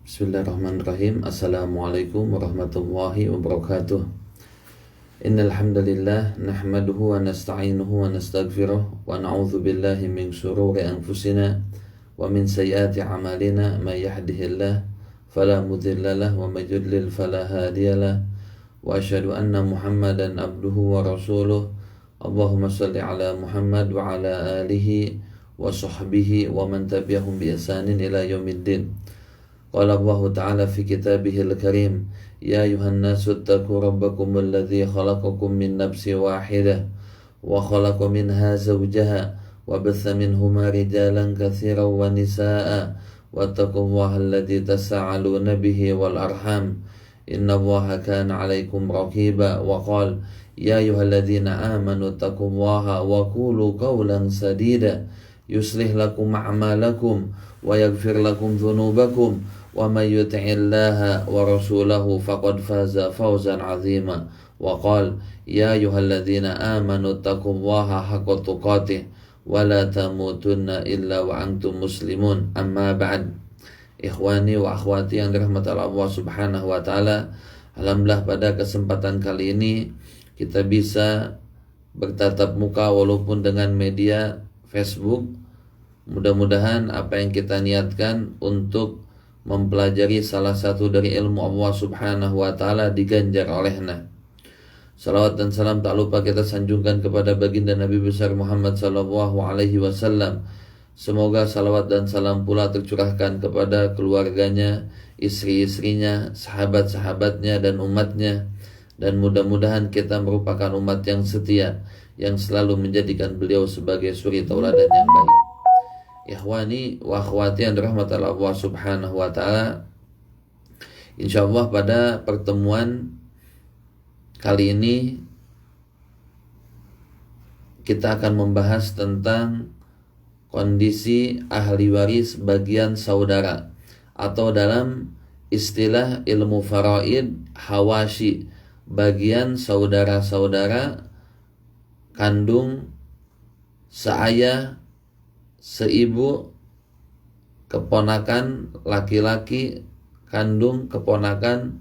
Bismillahirrahmanirrahim. Assalamualaikum warahmatullahi wabarakatuh. Innal hamdalillah nahmaduhu wa nasta'inuhu wa nastaghfiruh wa na'udzu billahi min shururi anfusina wa min sayyiati a'malina may yahdihillahu fala mudilla lahu wa may yudlil fala hadiyalah wa asyhadu anna Muhammadan abduhu wa rasuluh. Allahumma shalli ala Muhammad wa ala alihi wa sahbihi wa man tabi'ahum bi ihsanin ila yaumiddin. Qala Allah Ta'ala fi kitabihil karim, ya ayuhan nasu ittaqu rabbakum alladhi khalaqakum min nafsin wahidah wa khalaqa minha zawjaha wa batha minhuma rijalan katsiran wa nisaa'a wattaqullaha alladhi tasaaluna bihi wal arham innallaha kana 'alaikum raqiba. Wa qala ya ayyuhalladzina amanu ittaqullaha wa qulu qawlan sadida yuslih lakum a'malakum wa yaghfir lakum dhunubakum wa may yuti'illaha wa rasulahu faqad faza fawzan 'azima. Wa qala ya ayyuhalladzina amanu taqullaha haqqa tuqatih wa la tamutunna illa wa antum muslimun. Amma ba'd. Ikhwani wa akhwati yang dirahmati Allah Subhanahu wa taala, alhamdulillah pada kesempatan kali ini kita bisa bertatap muka walaupun dengan media Facebook. Mudah-mudahan apa yang kita niatkan untuk mempelajari salah satu dari ilmu Allah Subhanahu wa taala diganjar olehnya. Salawat dan salam tak lupa kita sanjungkan kepada baginda Nabi besar Muhammad sallallahu alaihi wasallam. Semoga salawat dan salam pula tercurahkan kepada keluarganya, istri-istrinya, sahabat-sahabatnya dan umatnya, dan mudah-mudahan kita merupakan umat yang setia yang selalu menjadikan beliau sebagai suri tauladan yang baik. Ikhwani wa akhwati yang dirahmati Allah Subhanahu wa taala, insyaallah pada pertemuan kali ini kita akan membahas tentang kondisi ahli waris bagian saudara, atau dalam istilah ilmu faraid hawashi, bagian saudara-saudara kandung, seayah, seibu, keponakan laki-laki kandung, keponakan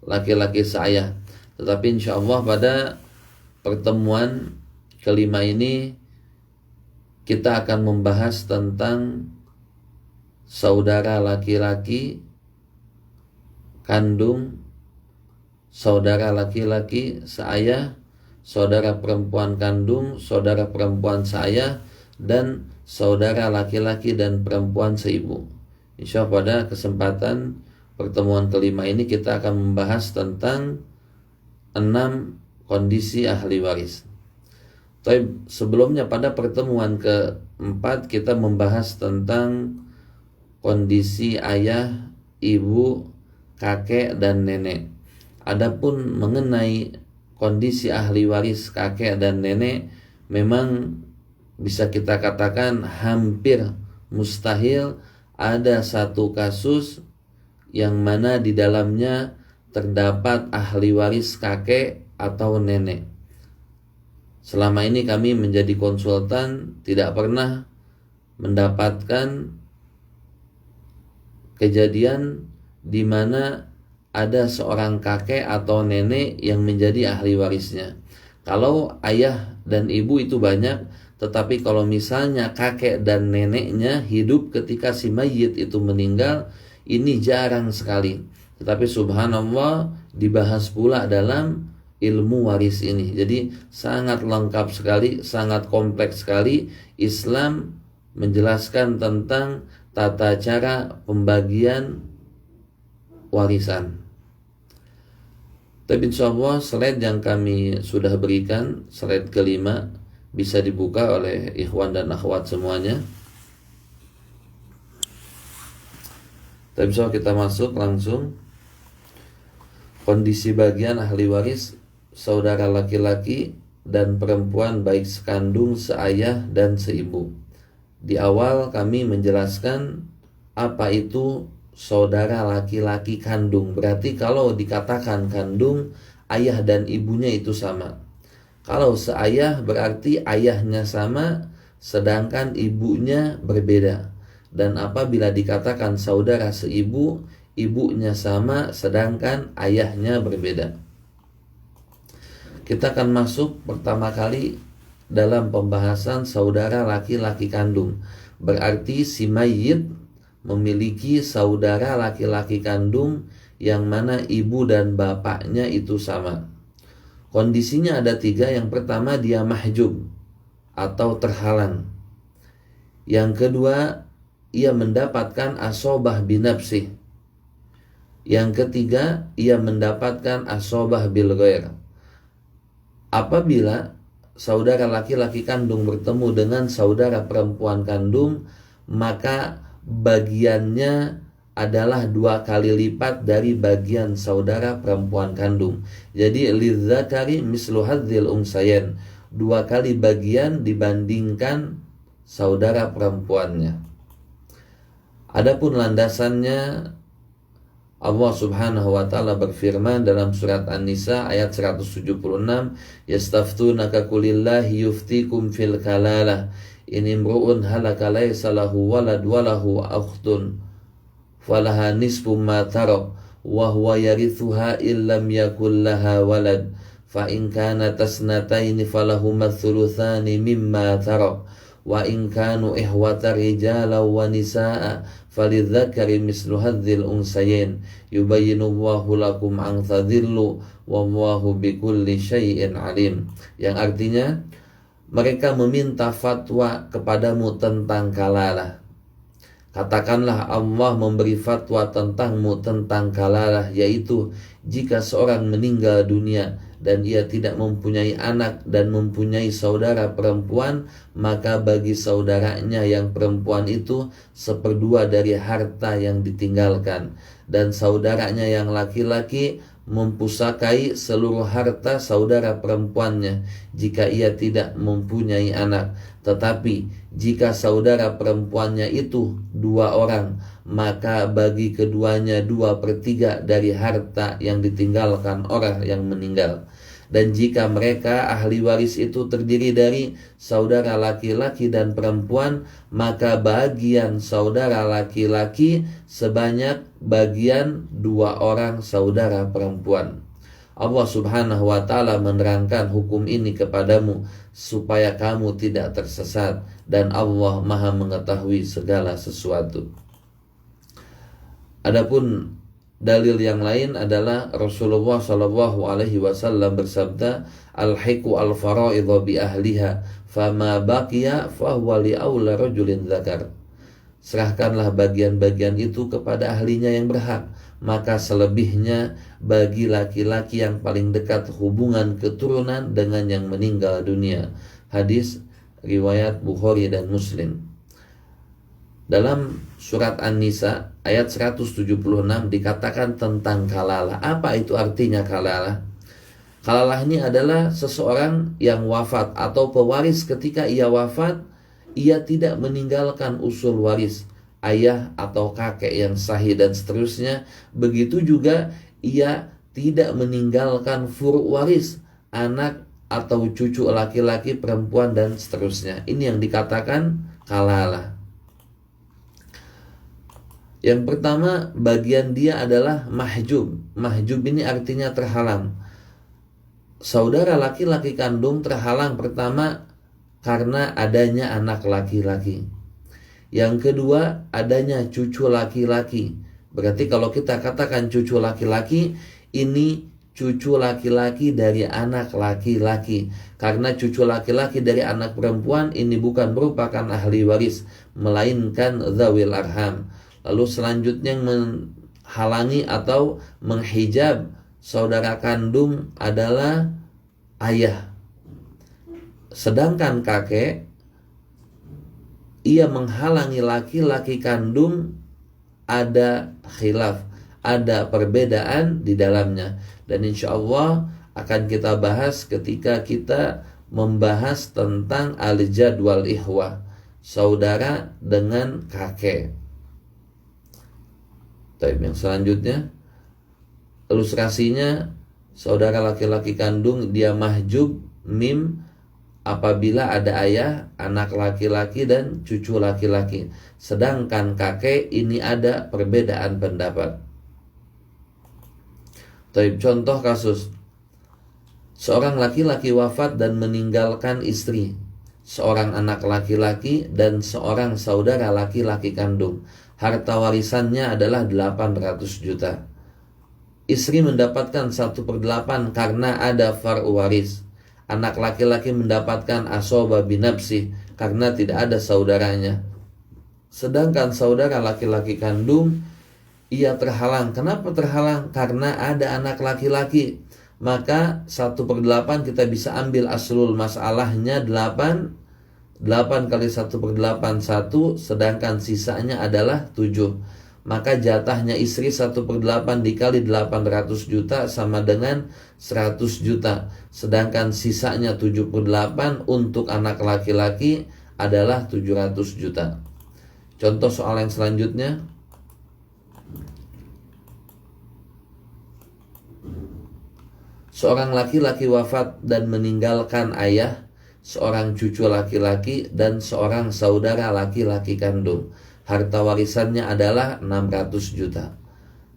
laki-laki seayah. Tetapi insyaallah pada pertemuan kelima ini kita akan membahas tentang saudara laki-laki kandung, saudara laki-laki seayah, saudara perempuan kandung, saudara perempuan seayah, dan saudara laki-laki dan perempuan seibu. Insya Allah pada kesempatan pertemuan kelima ini kita akan membahas tentang 6 kondisi ahli waris. Tapi sebelumnya pada pertemuan keempat kita membahas tentang kondisi ayah, ibu, kakek, dan nenek. Adapun mengenai kondisi ahli waris kakek dan nenek, memang bisa kita katakan hampir mustahil ada satu kasus yang mana di dalamnya terdapat ahli waris kakek atau nenek. Selama ini kami menjadi konsultan tidak pernah mendapatkan kejadian di mana ada seorang kakek atau nenek yang menjadi ahli warisnya. Kalau ayah dan ibu itu banyak, tetapi kalau misalnya kakek dan neneknya hidup ketika si mayit itu meninggal, ini jarang sekali. Tetapi subhanallah dibahas pula dalam ilmu waris ini. Jadi sangat lengkap sekali, sangat kompleks sekali. Islam menjelaskan tentang tata cara pembagian warisan. Tapi insyaallah slide yang kami sudah berikan, slide kelima, bisa dibuka oleh ikhwan dan akhwat semuanya. Tapi insyaallah kita masuk langsung. Kondisi bagian ahli waris saudara laki-laki dan perempuan baik sekandung, seayah, dan seibu. Di awal kami menjelaskan apa itu saudara laki-laki kandung. Berarti kalau dikatakan kandung, ayah dan ibunya itu sama. Kalau seayah berarti ayahnya sama, sedangkan ibunya berbeda. Dan apabila dikatakan saudara seibu, ibunya sama sedangkan ayahnya berbeda. Kita akan masuk pertama kali dalam pembahasan saudara laki-laki kandung. Berarti si mayit memiliki saudara laki-laki kandung yang mana ibu dan bapaknya itu sama. Kondisinya ada 3. Yang pertama, dia mahjub atau terhalang. Yang kedua, ia mendapatkan asobah binafsih. Yang ketiga, ia mendapatkan asobah bil ghair. Apabila saudara laki-laki kandung bertemu dengan saudara perempuan kandung, maka bagiannya adalah 2 kali lipat dari bagian saudara perempuan kandung. Jadi lidzakari mislu hadzil unsayain, 2 kali bagian dibandingkan saudara perempuannya. Adapun landasannya, Allah Subhanahu wa taala berfirman dalam surat An-Nisa ayat 176, yastaftunaka qulillahi yuftikum fil kalalah in imru'un halaka laysa lahu walad wa lahu ukhtun falaha nisfu ma tarak wa huwa yarithuha illam yakul laha walad fa in kanat tasnataini falahuma thuluthani mimma tarak wa in kanu ihwata rijala wa nisaa falidzakari mislu hadzil unsayain yubayyinullahu lakum an tadhillu wallahu bikulli syai'in alim. Yang artinya, mereka meminta fatwa kepadamu tentang kalalah. Katakanlah Allah memberi fatwa tentangmu tentang kalalah, yaitu jika seorang meninggal dunia dan ia tidak mempunyai anak dan mempunyai saudara perempuan, maka bagi saudaranya yang perempuan itu 1/2 dari harta yang ditinggalkan, dan saudaranya yang laki-laki mempusakai seluruh harta saudara perempuannya jika ia tidak mempunyai anak. Tetapi jika saudara perempuannya itu 2 orang, maka bagi keduanya 2/3 dari harta yang ditinggalkan orang yang meninggal. Dan jika mereka ahli waris itu terdiri dari saudara laki-laki dan perempuan, maka bagian saudara laki-laki sebanyak bagian 2 orang saudara perempuan. Allah Subhanahu wa taala menerangkan hukum ini kepadamu supaya kamu tidak tersesat, dan Allah Maha mengetahui segala sesuatu. Adapun dalil yang lain adalah Rasulullah Shallallahu Alaihi Wasallam bersabda, al-hiku al-faraidha bi ahliha, fama baqiya fahuwa li aula rajulin dzakar. Serahkanlah bagian-bagian itu kepada ahlinya yang berhak, maka selebihnya bagi laki-laki yang paling dekat hubungan keturunan dengan yang meninggal dunia. Hadis riwayat Bukhari dan Muslim. Dalam surat An-Nisa ayat 176 dikatakan tentang kalalah. Apa itu artinya kalalah? Kalalah ini adalah seseorang yang wafat atau pewaris ketika ia wafat, ia tidak meninggalkan usul waris, ayah atau kakek yang sahih dan seterusnya. Begitu juga ia tidak meninggalkan furu waris, anak atau cucu laki-laki, perempuan dan seterusnya. Ini yang dikatakan kalalah. Yang pertama, bagian dia adalah mahjub. Mahjub ini artinya terhalang. Saudara laki-laki kandung terhalang pertama karena adanya anak laki-laki. Yang kedua, adanya cucu laki-laki. Berarti kalau kita katakan cucu laki-laki, ini cucu laki-laki dari anak laki-laki. Karena cucu laki-laki dari anak perempuan ini bukan merupakan ahli waris, melainkan dzawil arham. Lalu selanjutnya yang menghalangi atau menghijab saudara kandung adalah ayah. Sedangkan kakek, ia menghalangi laki-laki kandung, ada khilaf, ada perbedaan di dalamnya. Dan insya Allah akan kita bahas ketika kita membahas tentang al-jad wal ihwah, saudara dengan kakek. Yang selanjutnya, ilustrasinya saudara laki-laki kandung dia mahjub mim apabila ada ayah, anak laki-laki dan cucu laki-laki. Sedangkan kakek ini ada perbedaan pendapat. Taib, contoh kasus. Seorang laki-laki wafat dan meninggalkan istri, seorang anak laki-laki, dan seorang saudara laki-laki kandung. Harta warisannya adalah 800 juta. Istri mendapatkan 1/8 karena ada far'u waris. Anak laki-laki mendapatkan asoba binafsi karena tidak ada saudaranya. Sedangkan saudara laki-laki kandung, ia terhalang. Kenapa terhalang? Karena ada anak laki-laki. Maka 1/8 kita bisa ambil aslul masalahnya 8. 8 kali 1/8 1, sedangkan sisanya adalah 7. Maka jatahnya istri 1/8 dikali 800 juta sama dengan 100 juta. Sedangkan sisanya 78 untuk anak laki-laki adalah 700 juta. Contoh soal yang selanjutnya. Seorang laki-laki wafat dan meninggalkan ayah, seorang cucu laki-laki, dan seorang saudara laki-laki kandung. Harta warisannya adalah 600 juta.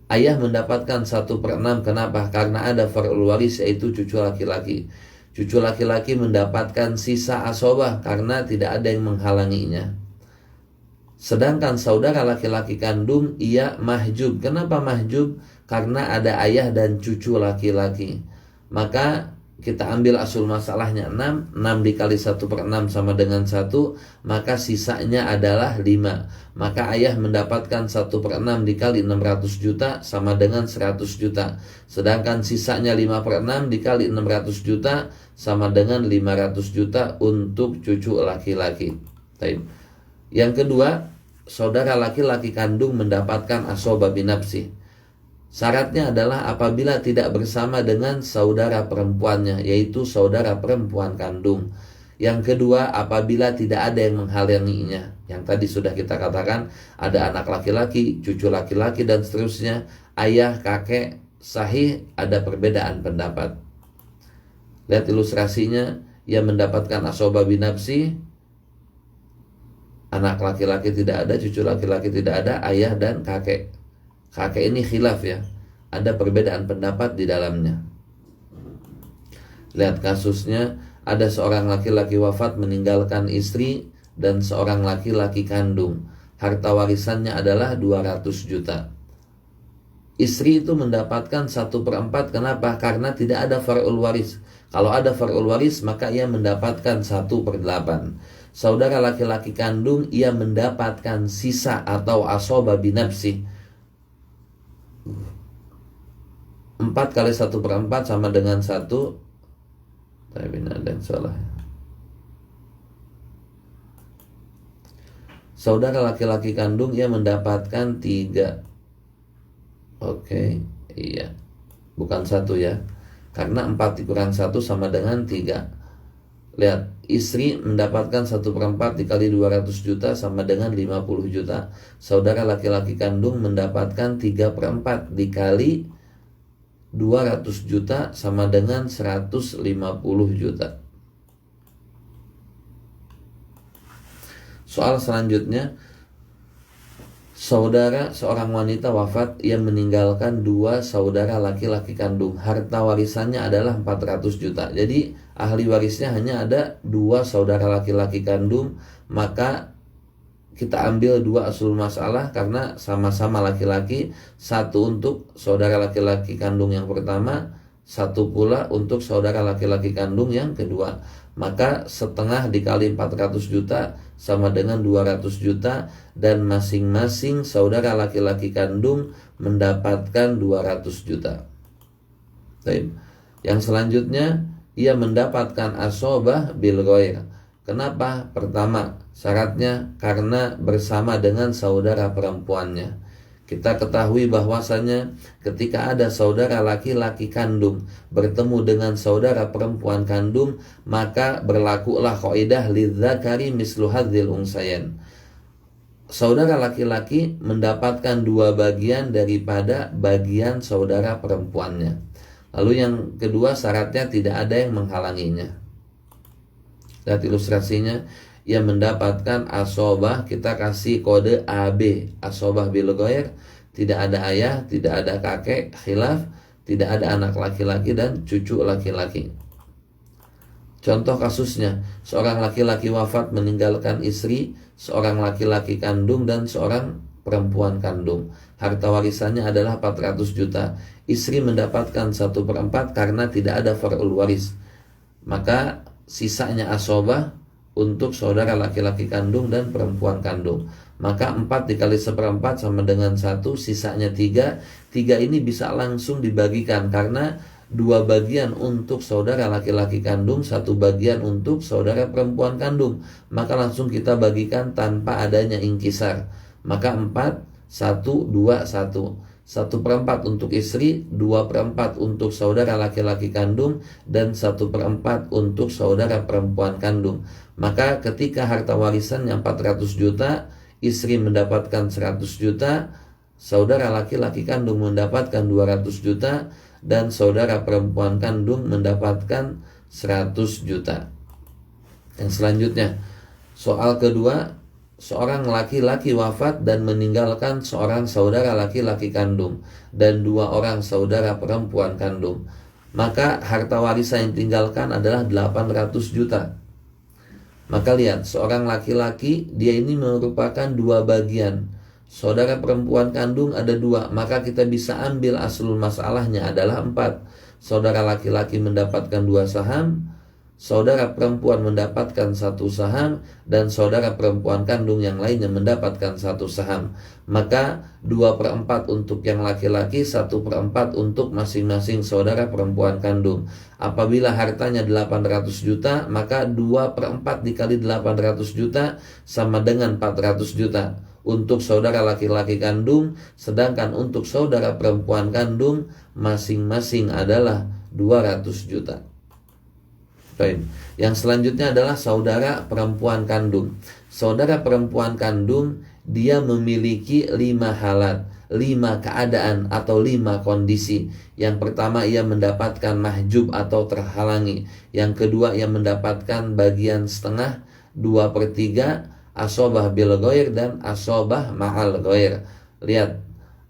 Ayah mendapatkan 1/6. Kenapa? Karena ada far'ul waris, yaitu cucu laki-laki. Cucu laki-laki mendapatkan sisa asobah karena tidak ada yang menghalanginya. Sedangkan saudara laki-laki kandung, ia mahjub. Kenapa mahjub? Karena ada ayah dan cucu laki-laki. Maka kita ambil asul masalahnya 6. 6 dikali 1/6 sama dengan 1. Maka sisanya adalah 5. Maka ayah mendapatkan 1/6 dikali 600 juta sama dengan 100 juta. Sedangkan sisanya 5/6 dikali 600 juta sama dengan 500 juta untuk cucu laki-laki. Yang kedua, saudara laki-laki kandung mendapatkan asoba binafsi. Syaratnya adalah apabila tidak bersama dengan saudara perempuannya, yaitu saudara perempuan kandung. Yang kedua, apabila tidak ada yang menghalanginya. Yang tadi sudah kita katakan, ada anak laki-laki, cucu laki-laki, dan seterusnya. Ayah, kakek, sahih, ada perbedaan pendapat. Lihat ilustrasinya, ia mendapatkan asoba binafsi. Anak laki-laki tidak ada, cucu laki-laki tidak ada, ayah dan kakek. Kakek ini khilaf ya, ada perbedaan pendapat di dalamnya. Lihat kasusnya, ada seorang laki-laki wafat meninggalkan istri dan seorang laki-laki kandung. Harta warisannya adalah 200 juta. Istri itu mendapatkan 1/4. Kenapa? Karena tidak ada far'ul waris. Kalau ada far'ul waris, maka ia mendapatkan 1/8. Saudara laki-laki kandung, ia mendapatkan sisa atau asoba binafsi. 4 kali 1/4 sama dengan 1. Tapi ada yang salah. Saudara laki-laki kandung, ia mendapatkan 3. Oke, iya. Bukan 1 ya. Karena 4 dikurang 1 sama dengan 3. Lihat, istri mendapatkan 1/4 dikali 200 juta sama dengan 50 juta. Saudara laki-laki kandung mendapatkan 3/4 dikali 200 juta sama dengan 150 juta. Soal selanjutnya, seorang wanita wafat yang meninggalkan 2 saudara laki-laki kandung. Harta warisannya adalah 400 juta. Jadi ahli warisnya hanya ada 2 saudara laki-laki kandung. Maka kita ambil 2 asul masalah karena sama-sama laki-laki. 1 untuk saudara laki-laki kandung yang pertama, 1 pula untuk saudara laki-laki kandung yang kedua. Maka setengah dikali 400 juta sama dengan 200 juta. Dan masing-masing saudara laki-laki kandung mendapatkan 200 juta. Yang selanjutnya, ia mendapatkan asobah bil ghair. Kenapa? Pertama, syaratnya karena bersama dengan saudara perempuannya. Kita ketahui bahwasanya ketika ada saudara laki-laki kandung bertemu dengan saudara perempuan kandung, maka berlakulah kaidah lidzakari mislu hadzil unsayain. Saudara laki-laki mendapatkan 2 bagian daripada bagian saudara perempuannya. Lalu yang kedua, syaratnya tidak ada yang menghalanginya. Lihat ilustrasinya, ia mendapatkan asobah, kita kasih kode AB, asobah bil ghair, tidak ada ayah, tidak ada kakek, khilaf. tidak ada anak laki-laki dan cucu laki-laki. Contoh kasusnya, seorang laki-laki wafat meninggalkan istri, seorang laki-laki kandung dan seorang perempuan kandung. Harta warisannya adalah 400 juta. Istri mendapatkan 1/4 karena tidak ada far'ul waris. Maka sisanya asobah untuk saudara laki-laki kandung dan perempuan kandung. Maka 4 dikali 1/4 sama dengan 1, sisanya 3. 3 ini bisa langsung dibagikan karena 2 bagian untuk saudara laki-laki kandung, 1 bagian untuk saudara perempuan kandung. Maka langsung kita bagikan tanpa adanya ingkisar. Maka 4, 1, 2, 1. 1/4 untuk istri, 2/4 untuk saudara laki-laki kandung, dan 1/4 untuk saudara perempuan kandung. Maka ketika harta warisan yang 400 juta, istri mendapatkan 100 juta, saudara laki-laki kandung mendapatkan 200 juta, dan saudara perempuan kandung mendapatkan 100 juta. Yang selanjutnya, soal kedua, seorang laki-laki wafat dan meninggalkan seorang saudara laki-laki kandung dan 2 orang saudara perempuan kandung. Maka harta warisan yang ditinggalkan adalah 800 juta. Maka lihat, seorang laki-laki dia ini merupakan 2 bagian. Saudara perempuan kandung ada 2, maka kita bisa ambil aslul masalahnya adalah 4. Saudara laki-laki mendapatkan 2 saham, saudara perempuan mendapatkan 1 saham, dan saudara perempuan kandung yang lainnya mendapatkan 1 saham. Maka 2/4 untuk yang laki-laki, 1/4 untuk masing-masing saudara perempuan kandung. Apabila hartanya 800 juta, maka 2/4 dikali 800 juta sama dengan 400 juta untuk saudara laki-laki kandung, sedangkan untuk saudara perempuan kandung masing-masing adalah 200 juta. Baik. Yang selanjutnya adalah saudara perempuan kandung. Saudara perempuan kandung dia memiliki 5 halat, 5 keadaan atau 5 kondisi. Yang pertama, ia mendapatkan mahjub atau terhalangi. Yang kedua, ia mendapatkan bagian setengah, 2/3, asobah bil ghair dan asobah ma'al ghair. Lihat,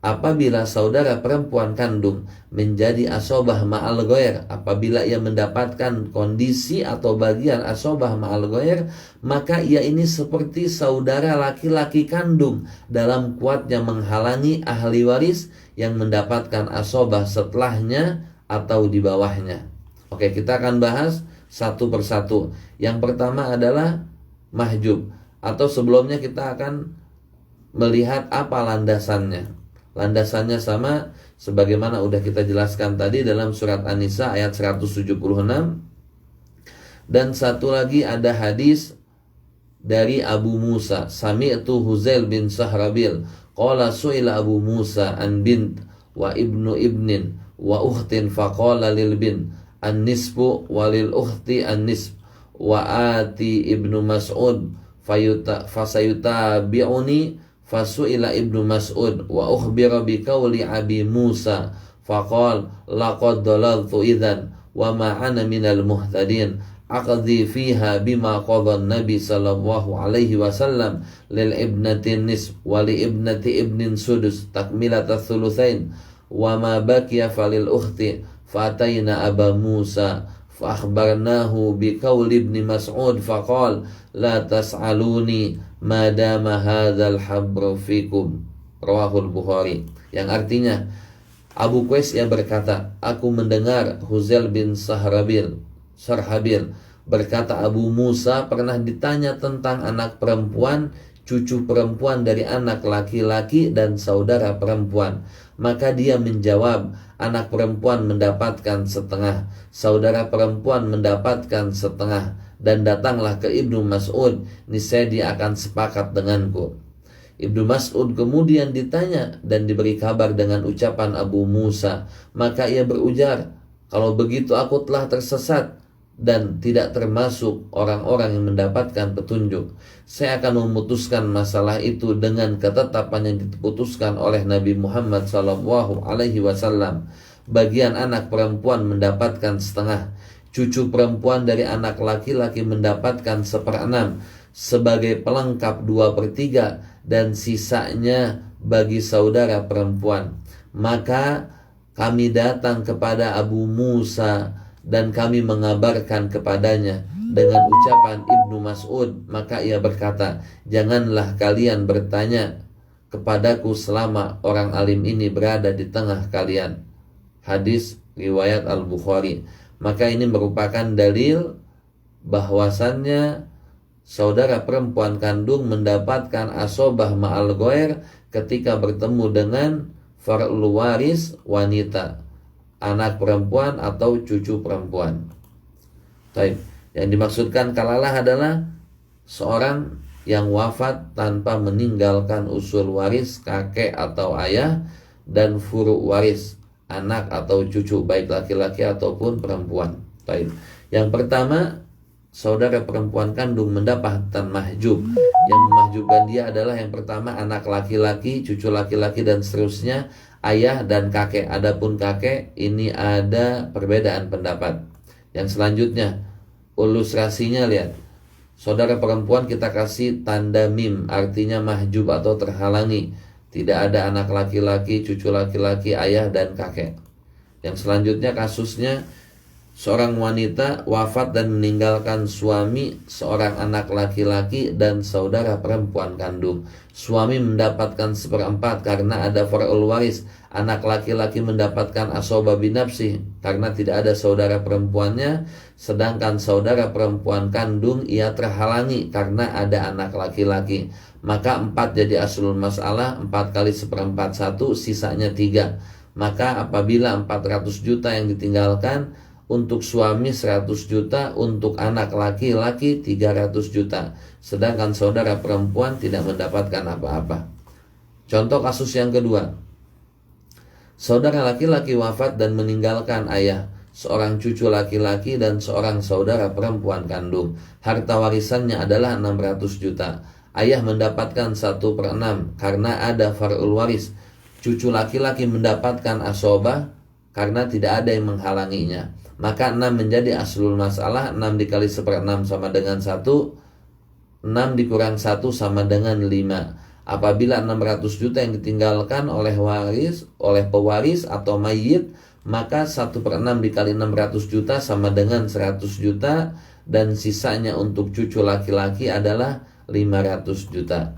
apabila saudara perempuan kandung menjadi asobah ma'al ghair, apabila ia mendapatkan kondisi atau bagian asobah ma'al ghair, maka ia ini seperti saudara laki-laki kandung dalam kuatnya menghalangi ahli waris yang mendapatkan asobah setelahnya atau di bawahnya. Oke, kita akan bahas satu persatu. Yang pertama adalah mahjub, atau sebelumnya kita akan melihat apa landasannya. Landasannya sama sebagaimana udah kita jelaskan tadi dalam surat An-Nisa ayat 176. Dan satu lagi ada hadis dari Abu Musa, sami'tu Huzail bin Sahrabil qala su'ila Abu Musa an bint wa ibnu ibnin wa ukhtin faqala lil bin an-nisfu walil ukhti an-nisf wa ati ibnu Mas'ud fasayutabi'uni fasu'ila ibnu Mas'ud wa ukhbira biqauli Abi Musa faqal laqad dalaltu idhan wa ma ana minal muhtadin aqdi fiha bima qadha Nabi sallallahu alaihi wasallam lil ibnati nisf wa li ibnati ibnin sudus takmilata thulutsain wa ma baqiya falil ukhti fatayna Aba Musa فأخبرناه بقول ابن مسعود فقال لا تسألوني ما دام هذا الحبر فيكم Rawahul Bukhari. Yang artinya Abu Qais ia berkata, aku mendengar Huzail bin Sarhabil berkata, Abu Musa pernah ditanya tentang anak perempuan, cucu perempuan dari anak laki-laki dan saudara perempuan. Maka dia menjawab, anak perempuan mendapatkan setengah, saudara perempuan mendapatkan setengah. Dan datanglah ke Ibnu Mas'ud, niscaya dia akan sepakat denganku. Ibnu Mas'ud kemudian ditanya dan diberi kabar dengan ucapan Abu Musa. Maka ia berujar, kalau begitu aku telah tersesat dan tidak termasuk orang-orang yang mendapatkan petunjuk. Saya akan memutuskan masalah itu dengan ketetapan yang diputuskan oleh Nabi Muhammad sallallahu alaihi wasallam. Bagian anak perempuan mendapatkan setengah, cucu perempuan dari anak laki-laki mendapatkan 1/6 sebagai pelengkap 2/3 dan sisanya bagi saudara perempuan. Maka kami datang kepada Abu Musa dan kami mengabarkan kepadanya dengan ucapan Ibnu Mas'ud, maka ia berkata, janganlah kalian bertanya kepadaku selama orang alim ini berada di tengah kalian. Hadis riwayat Al-Bukhari. Maka ini merupakan dalil bahwasannya saudara perempuan kandung mendapatkan asobah ma'al ghair ketika bertemu dengan far'ul waris wanita, anak perempuan atau cucu perempuan. Taib. Yang dimaksudkan kalalah adalah seorang yang wafat tanpa meninggalkan usul waris kakek atau ayah dan furu' waris anak atau cucu baik laki-laki ataupun perempuan. Taib. Yang pertama, saudara perempuan kandung mendapatkan mahjub. Yang memahjubkan dia adalah yang pertama anak laki-laki, cucu laki-laki dan seterusnya, ayah dan kakek. Adapun kakek ini ada perbedaan pendapat. Yang selanjutnya, ilustrasinya lihat. Saudara perempuan kita kasih tanda mim, artinya mahjub atau terhalangi. Tidak ada anak laki-laki, cucu laki-laki, ayah dan kakek. Yang selanjutnya kasusnya seorang wanita wafat dan meninggalkan suami, seorang anak laki-laki dan saudara perempuan kandung. Suami mendapatkan 1/4 karena ada far'ul waris. Anak laki-laki mendapatkan asobah binafsih karena tidak ada saudara perempuannya. Sedangkan saudara perempuan kandung ia terhalangi karena ada anak laki-laki. Maka 4 jadi aslul masalah, 4 kali 1/4 1, sisanya 3. Maka apabila 400 juta yang ditinggalkan, untuk suami 100 juta, untuk anak laki-laki 300 juta. Sedangkan saudara perempuan tidak mendapatkan apa-apa. Contoh kasus yang kedua. Saudara laki-laki wafat dan meninggalkan ayah, seorang cucu laki-laki dan seorang saudara perempuan kandung. Harta warisannya adalah 600 juta. Ayah mendapatkan 1/6 karena ada far'ul waris. Cucu laki-laki mendapatkan asobah karena tidak ada yang menghalanginya. Maka 6 menjadi aslul masalah. 6 dikali 1/6 sama dengan 1. 6 dikurang 1 sama dengan 5. Apabila 600 juta yang ditinggalkan oleh pewaris atau mayit, maka 1/6 dikali 600 juta sama dengan 100 juta. Dan sisanya untuk cucu laki-laki adalah 500 juta.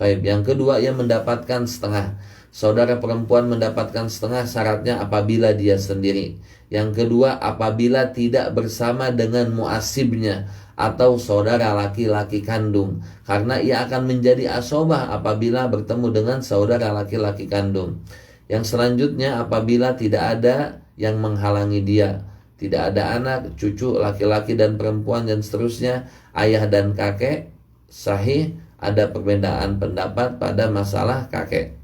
Baik, yang kedua ia mendapatkan setengah. Saudara perempuan mendapatkan setengah syaratnya apabila dia sendiri. Yang kedua apabila tidak bersama dengan muasibnya atau saudara laki-laki kandung, karena ia akan menjadi asobah apabila bertemu dengan saudara laki-laki kandung. Yang selanjutnya apabila tidak ada yang menghalangi dia, tidak ada anak, cucu, laki-laki dan perempuan dan seterusnya, ayah dan kakek, sahih. Ada perbedaan pendapat pada masalah kakek.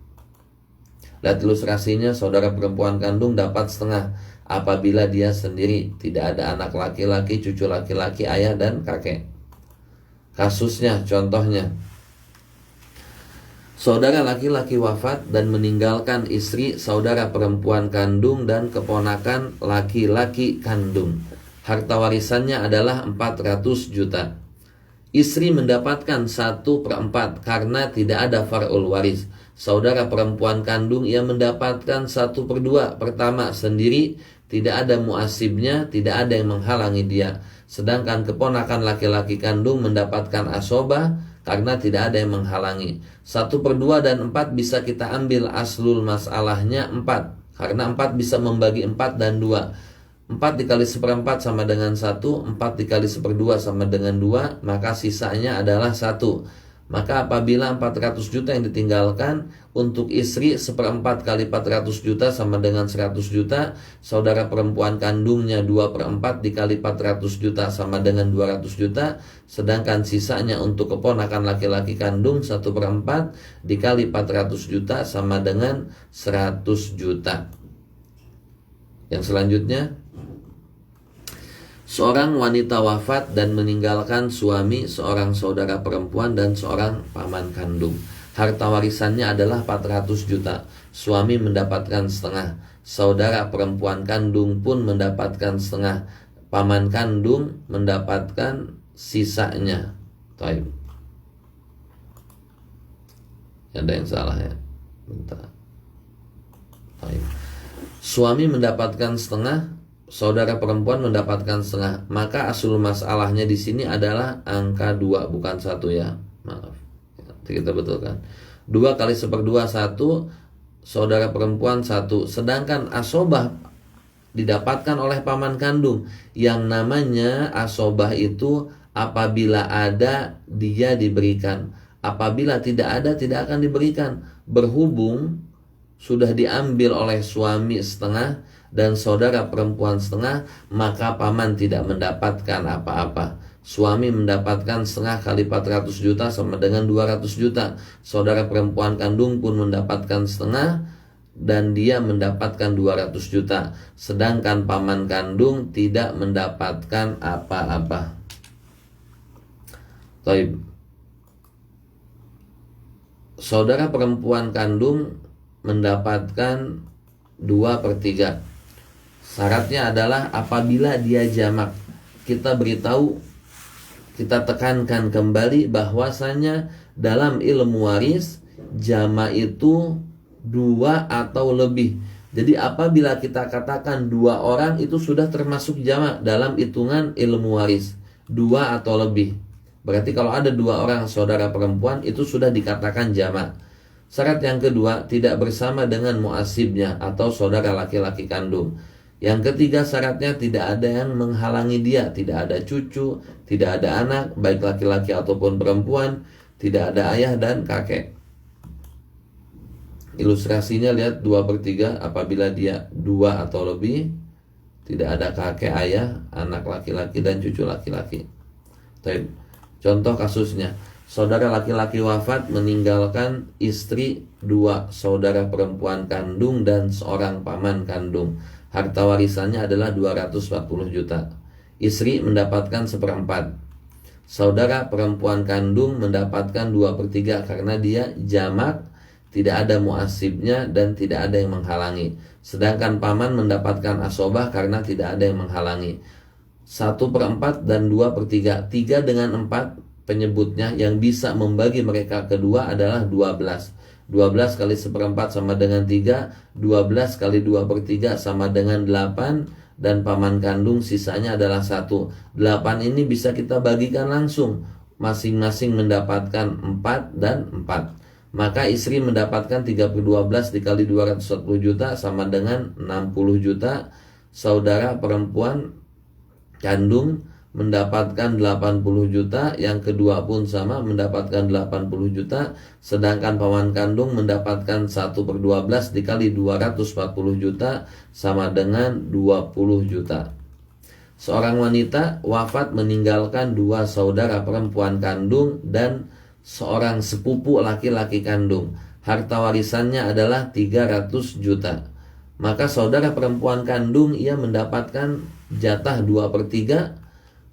Lihat ilustrasinya, saudara perempuan kandung dapat setengah apabila dia sendiri, tidak ada anak laki-laki, cucu laki-laki, ayah dan kakek. Kasusnya, contohnya, saudara laki-laki wafat dan meninggalkan istri, saudara perempuan kandung dan keponakan laki-laki kandung. Harta warisannya adalah 400 juta. Istri mendapatkan 1/4 karena tidak ada far'ul waris. Saudara perempuan kandung ia mendapatkan 1/2. Pertama sendiri, tidak ada muasibnya, tidak ada yang menghalangi dia. Sedangkan keponakan laki-laki kandung mendapatkan asobah karena tidak ada yang menghalangi. 1/2 dan 4 bisa kita ambil aslul masalahnya 4. Karena 4 bisa membagi 4 dan 2. 4 dikali 1/4 sama dengan 1. 4 dikali 1/2 sama dengan 2. Maka sisanya adalah 1. Maka apabila 400 juta yang ditinggalkan, untuk istri 1/4 kali 400 juta sama dengan 100 juta. Saudara perempuan kandungnya 2/4 dikali 400 juta sama dengan 200 juta. Sedangkan sisanya untuk keponakan laki-laki kandung 1/4 dikali 400 juta sama dengan 100 juta. Yang selanjutnya, seorang wanita wafat dan meninggalkan suami, seorang saudara perempuan dan seorang paman kandung. Harta warisannya adalah 400 juta. Suami mendapatkan setengah. Saudara perempuan kandung pun mendapatkan setengah. Paman kandung mendapatkan sisanya. Taib. Ada yang salah ya? Bentar. Taib. Suami mendapatkan setengah, saudara perempuan mendapatkan setengah. Maka asul masalahnya di sini adalah angka 2, bukan 1 ya. Maaf. Kita betulkan. 2 kali 1/2 1, saudara perempuan 1. Sedangkan asobah didapatkan oleh paman kandung. Yang namanya asobah itu apabila ada dia diberikan. Apabila tidak ada tidak akan diberikan. Berhubung sudah diambil oleh suami setengah dan saudara perempuan setengah, maka paman tidak mendapatkan apa-apa. Suami mendapatkan setengah kali 400 juta sama dengan 200 juta. Saudara perempuan kandung pun mendapatkan setengah dan dia mendapatkan 200 juta. Sedangkan paman kandung tidak mendapatkan apa-apa. Taib. Saudara perempuan kandung mendapatkan 2/3. Syaratnya adalah apabila dia jamak. Kita beritahu, kita tekankan kembali bahwasanya dalam ilmu waris jamak itu 2 atau lebih. Jadi apabila kita katakan 2 orang itu sudah termasuk jamak dalam hitungan ilmu waris, 2 atau lebih. Berarti kalau ada 2 orang saudara perempuan itu sudah dikatakan jamak. Syarat yang kedua, tidak bersama dengan muasibnya atau saudara laki-laki kandung. Yang ketiga, syaratnya tidak ada yang menghalangi dia, tidak ada cucu, tidak ada anak, baik laki-laki ataupun perempuan, tidak ada ayah dan kakek. Ilustrasinya lihat 2/3, apabila dia 2 atau lebih, tidak ada kakek, ayah, anak laki-laki dan cucu laki-laki. Contoh kasusnya, saudara laki-laki wafat meninggalkan istri, 2 saudara perempuan kandung dan seorang paman kandung. Harta warisannya adalah 240 juta. Istri mendapatkan 1/4. Saudara perempuan kandung mendapatkan 2/3 karena dia jamak, tidak ada muasibnya dan tidak ada yang menghalangi. Sedangkan paman mendapatkan asobah karena tidak ada yang menghalangi. 1/4 dan 2/3. 3 dengan 4 penyebutnya yang bisa membagi mereka kedua adalah 12. 12 kali 1/4 sama dengan 3, 12 kali 2/3 sama dengan 8, dan paman kandung sisanya adalah 1. 8 ini bisa kita bagikan langsung, masing-masing mendapatkan 4 dan 4. Maka istri mendapatkan 3/12 dikali 240 juta sama dengan 60 juta. Saudara perempuan kandung mendapatkan 80 juta, yang kedua pun sama mendapatkan 80 juta, sedangkan paman kandung mendapatkan 1/12 dikali 240 juta sama dengan 20 juta. Seorang wanita wafat meninggalkan 2 saudara perempuan kandung dan seorang sepupu laki-laki kandung. Harta warisannya adalah 300 juta. Maka saudara perempuan kandung ia mendapatkan jatah 2/3,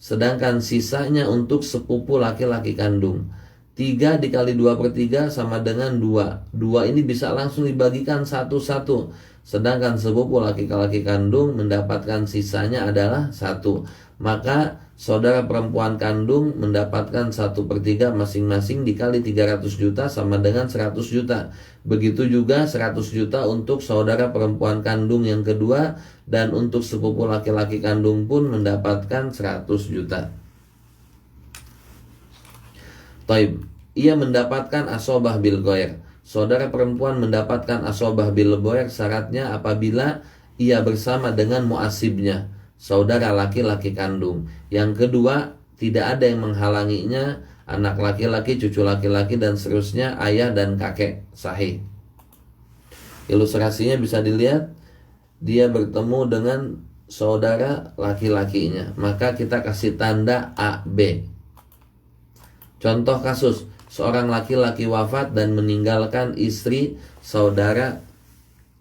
sedangkan sisanya untuk sepupu laki-laki kandung. 3 dikali 2/3 sama dengan 2. 2 ini bisa langsung dibagikan satu-satu. Sedangkan sepupu laki-laki kandung mendapatkan sisanya adalah 1. Maka saudara perempuan kandung mendapatkan 1/3 masing-masing dikali 300 juta sama dengan 100 juta. Begitu juga 100 juta untuk saudara perempuan kandung yang kedua, dan untuk sepupu laki-laki kandung pun mendapatkan 100 juta. Taib, ia mendapatkan asobah bil ghair. Saudara perempuan mendapatkan asobah bil ghair syaratnya apabila ia bersama dengan muasibnya, saudara laki-laki kandung. Yang kedua, tidak ada yang menghalanginya, anak laki-laki, cucu laki-laki dan seterusnya, ayah dan kakek. Sahih. Ilustrasinya bisa dilihat, dia bertemu dengan saudara laki-lakinya, maka kita kasih tanda AB. Contoh kasus, seorang laki-laki wafat dan meninggalkan istri, saudara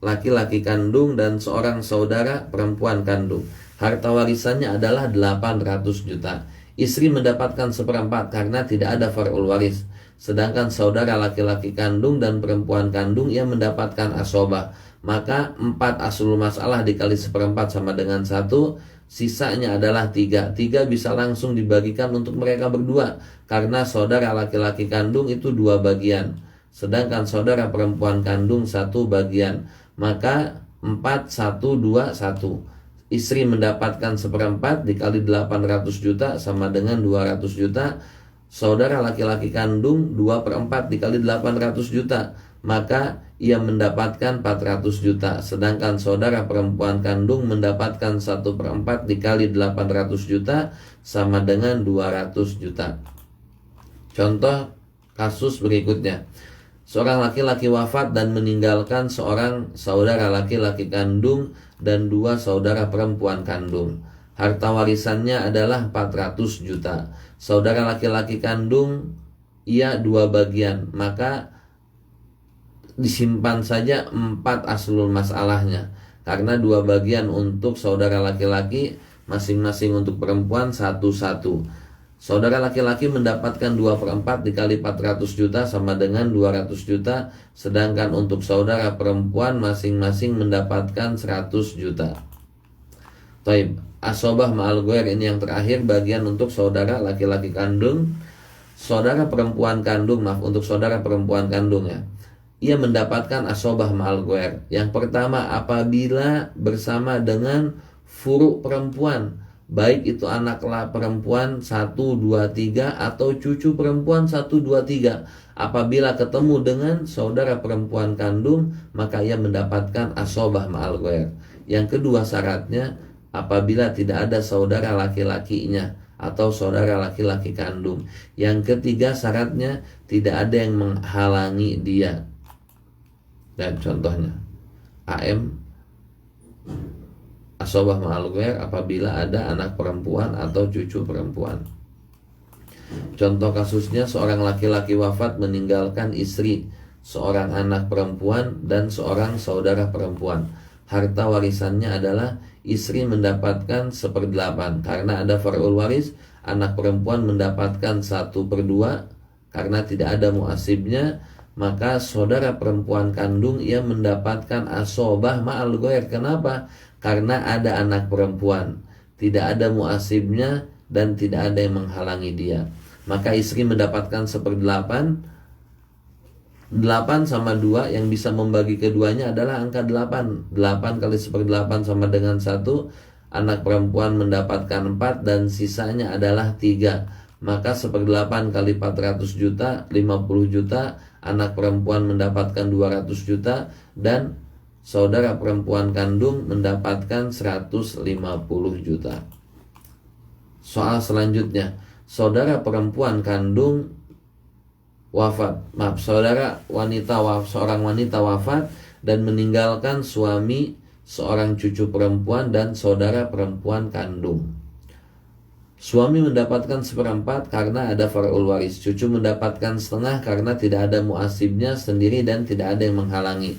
laki-laki kandung dan seorang saudara perempuan kandung. Harta warisannya adalah 800 juta. Istri mendapatkan 1/4 karena tidak ada far'ul waris. Sedangkan saudara laki-laki kandung dan perempuan kandung ia mendapatkan asobah. Maka 4 aslul masalah dikali 1/4 sama dengan 1. Sisanya adalah 3. 3 bisa langsung dibagikan untuk mereka berdua, karena saudara laki-laki kandung itu 2 bagian, sedangkan saudara perempuan kandung 1 bagian. Maka 4, 1, 2, 1. Istri mendapatkan 1/4 dikali 800 juta sama dengan 200 juta. Saudara laki-laki kandung 2/4 dikali 800 juta, maka ia mendapatkan 400 juta. Sedangkan saudara perempuan kandung mendapatkan 1/4 dikali 800 juta sama dengan 200 juta. Contoh kasus berikutnya. Seorang laki-laki wafat dan meninggalkan seorang saudara laki-laki kandung dan 2 saudara perempuan kandung. Harta warisannya adalah 400 juta. Saudara laki-laki kandung ia 2 bagian, maka disimpan saja 4 aslul masalahnya. Karena 2 bagian untuk saudara laki-laki, masing-masing untuk perempuan 1-1. Saudara laki-laki mendapatkan 2/4 dikali 400 juta sama dengan 200 juta. Sedangkan untuk saudara perempuan masing-masing mendapatkan 100 juta. Taib, asobah ma'al ghair, ini yang terakhir, bagian untuk saudara laki-laki kandung. Saudara perempuan kandung, untuk saudara perempuan kandung ya, ia mendapatkan asobah ma'al ghair. Yang pertama, apabila bersama dengan furu perempuan, baik itu anaklah perempuan 1, 2, 3 atau cucu perempuan 1, 2, 3. Apabila ketemu dengan saudara perempuan kandung, maka ia mendapatkan asobah ma'al ghair. Yang kedua syaratnya, apabila tidak ada saudara laki-lakinya atau saudara laki-laki kandung. Yang ketiga syaratnya, tidak ada yang menghalangi dia. Dan contohnya, AM asobah ma'al ghair apabila ada anak perempuan atau cucu perempuan. Contoh kasusnya, seorang laki-laki wafat meninggalkan istri, seorang anak perempuan dan seorang saudara perempuan. Harta warisannya adalah istri mendapatkan 1/8 karena ada far'ul waris, anak perempuan mendapatkan 1/2 karena tidak ada muasibnya. Maka saudara perempuan kandung ia mendapatkan asobah ma'al ghair. Kenapa? Karena ada anak perempuan, tidak ada muasibnya dan tidak ada yang menghalangi dia. Maka istri mendapatkan 1/8. 8 sama 2 yang bisa membagi keduanya adalah angka 8. 8 kali 1/8 sama dengan 1. Anak perempuan mendapatkan 4 dan sisanya adalah 3. Maka 1/8 kali 400 juta, 50 juta. Anak perempuan mendapatkan 200 juta dan saudara perempuan kandung mendapatkan 150 juta. Soal selanjutnya, saudara perempuan kandung wafat. Seorang wanita wafat dan meninggalkan suami, seorang cucu perempuan dan saudara perempuan kandung. Suami mendapatkan 1/4 karena ada far'ul waris. Cucu mendapatkan 1/2 karena tidak ada muasibnya sendiri dan tidak ada yang menghalangi.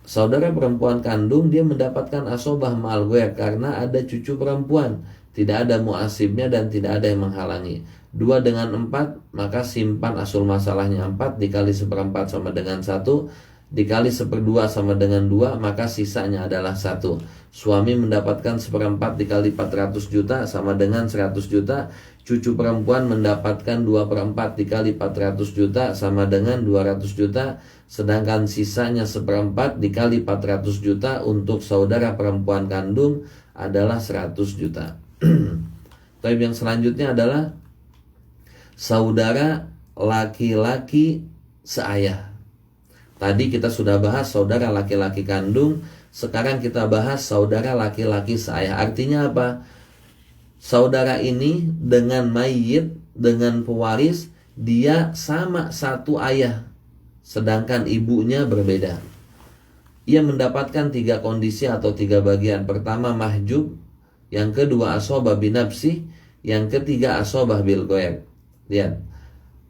Saudara perempuan kandung dia mendapatkan asobah ma'al ghair karena ada cucu perempuan, tidak ada muasibnya dan tidak ada yang menghalangi. 2 dengan 4, maka simpan asul masalahnya 4 dikali 1/4 sama dengan 1, dikali 1/2 sama dengan 2, maka sisanya adalah 1. Suami mendapatkan 1/4 dikali 400 juta sama dengan 100 juta. Cucu perempuan mendapatkan 2/4 dikali 400 juta sama dengan 200 juta. Sedangkan sisanya 1/4 dikali 400 juta untuk saudara perempuan kandung adalah 100 juta. Tapi yang selanjutnya adalah saudara laki-laki seayah. Tadi kita sudah bahas saudara laki-laki kandung, sekarang kita bahas saudara laki-laki seayah. Artinya apa? Saudara ini dengan mayit, dengan pewaris, dia sama satu ayah, sedangkan ibunya berbeda. Ia mendapatkan 3 kondisi atau 3 bagian. Pertama mahjub, yang kedua asobah binafsi, yang ketiga asobah bil ghair. Lihat,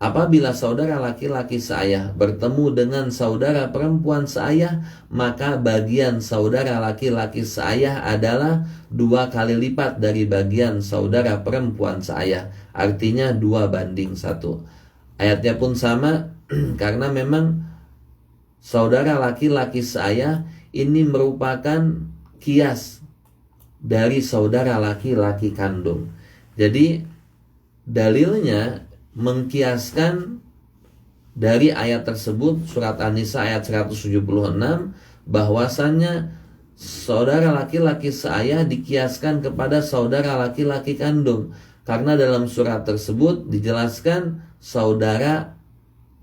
apabila saudara laki-laki seayah bertemu dengan saudara perempuan seayah, maka bagian saudara laki-laki seayah adalah 2 kali lipat dari bagian saudara perempuan seayah. Artinya 2:1. Ayatnya pun sama, karena memang saudara laki-laki seayah ini merupakan kias dari saudara laki-laki kandung. Jadi dalilnya mengkiaskan dari ayat tersebut, surat An-Nisa ayat 176, bahwasannya saudara laki-laki seayah dikiaskan kepada saudara laki-laki kandung, karena dalam surat tersebut dijelaskan saudara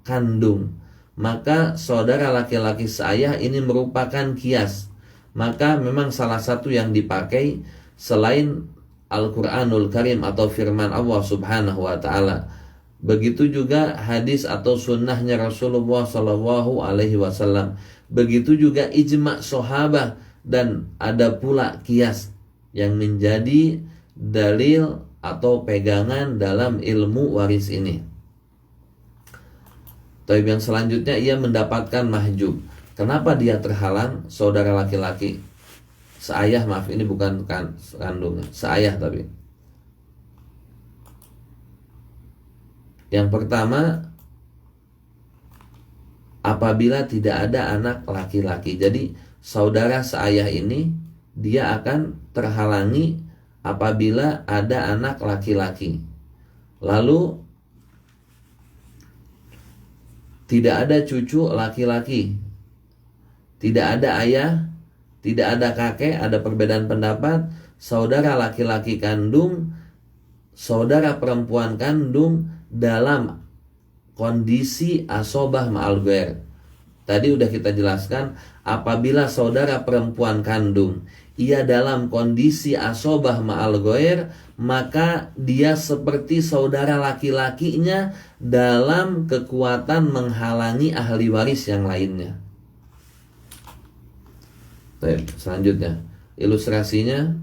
kandung. Maka saudara laki-laki seayah ini merupakan kias. Maka memang salah satu yang dipakai selain Al-Quranul Karim atau firman Allah Subhanahu wa ta'ala. Begitu juga hadis atau sunnahnya Rasulullah Sallallahu Alaihi Wasallam. Begitu juga ijma' sahabah. Dan ada pula kias yang menjadi dalil atau pegangan dalam ilmu waris ini. Tapi yang selanjutnya, ia mendapatkan mahjub. Kenapa dia terhalang? Saudara laki-laki seayah, maaf ini bukan kandung, seayah tapi. Yang pertama, apabila tidak ada anak laki-laki. Jadi saudara seayah ini dia akan terhalangi apabila ada anak laki-laki. Lalu tidak ada cucu laki-laki, tidak ada ayah, tidak ada kakek, ada perbedaan pendapat. Saudara laki-laki kandung, saudara perempuan kandung dalam kondisi asobah ma'al ghair. Tadi udah kita jelaskan, apabila saudara perempuan kandung ia dalam kondisi asobah ma'al ghair, maka dia seperti saudara laki-lakinya dalam kekuatan menghalangi ahli waris yang lainnya. Baik, selanjutnya ilustrasinya,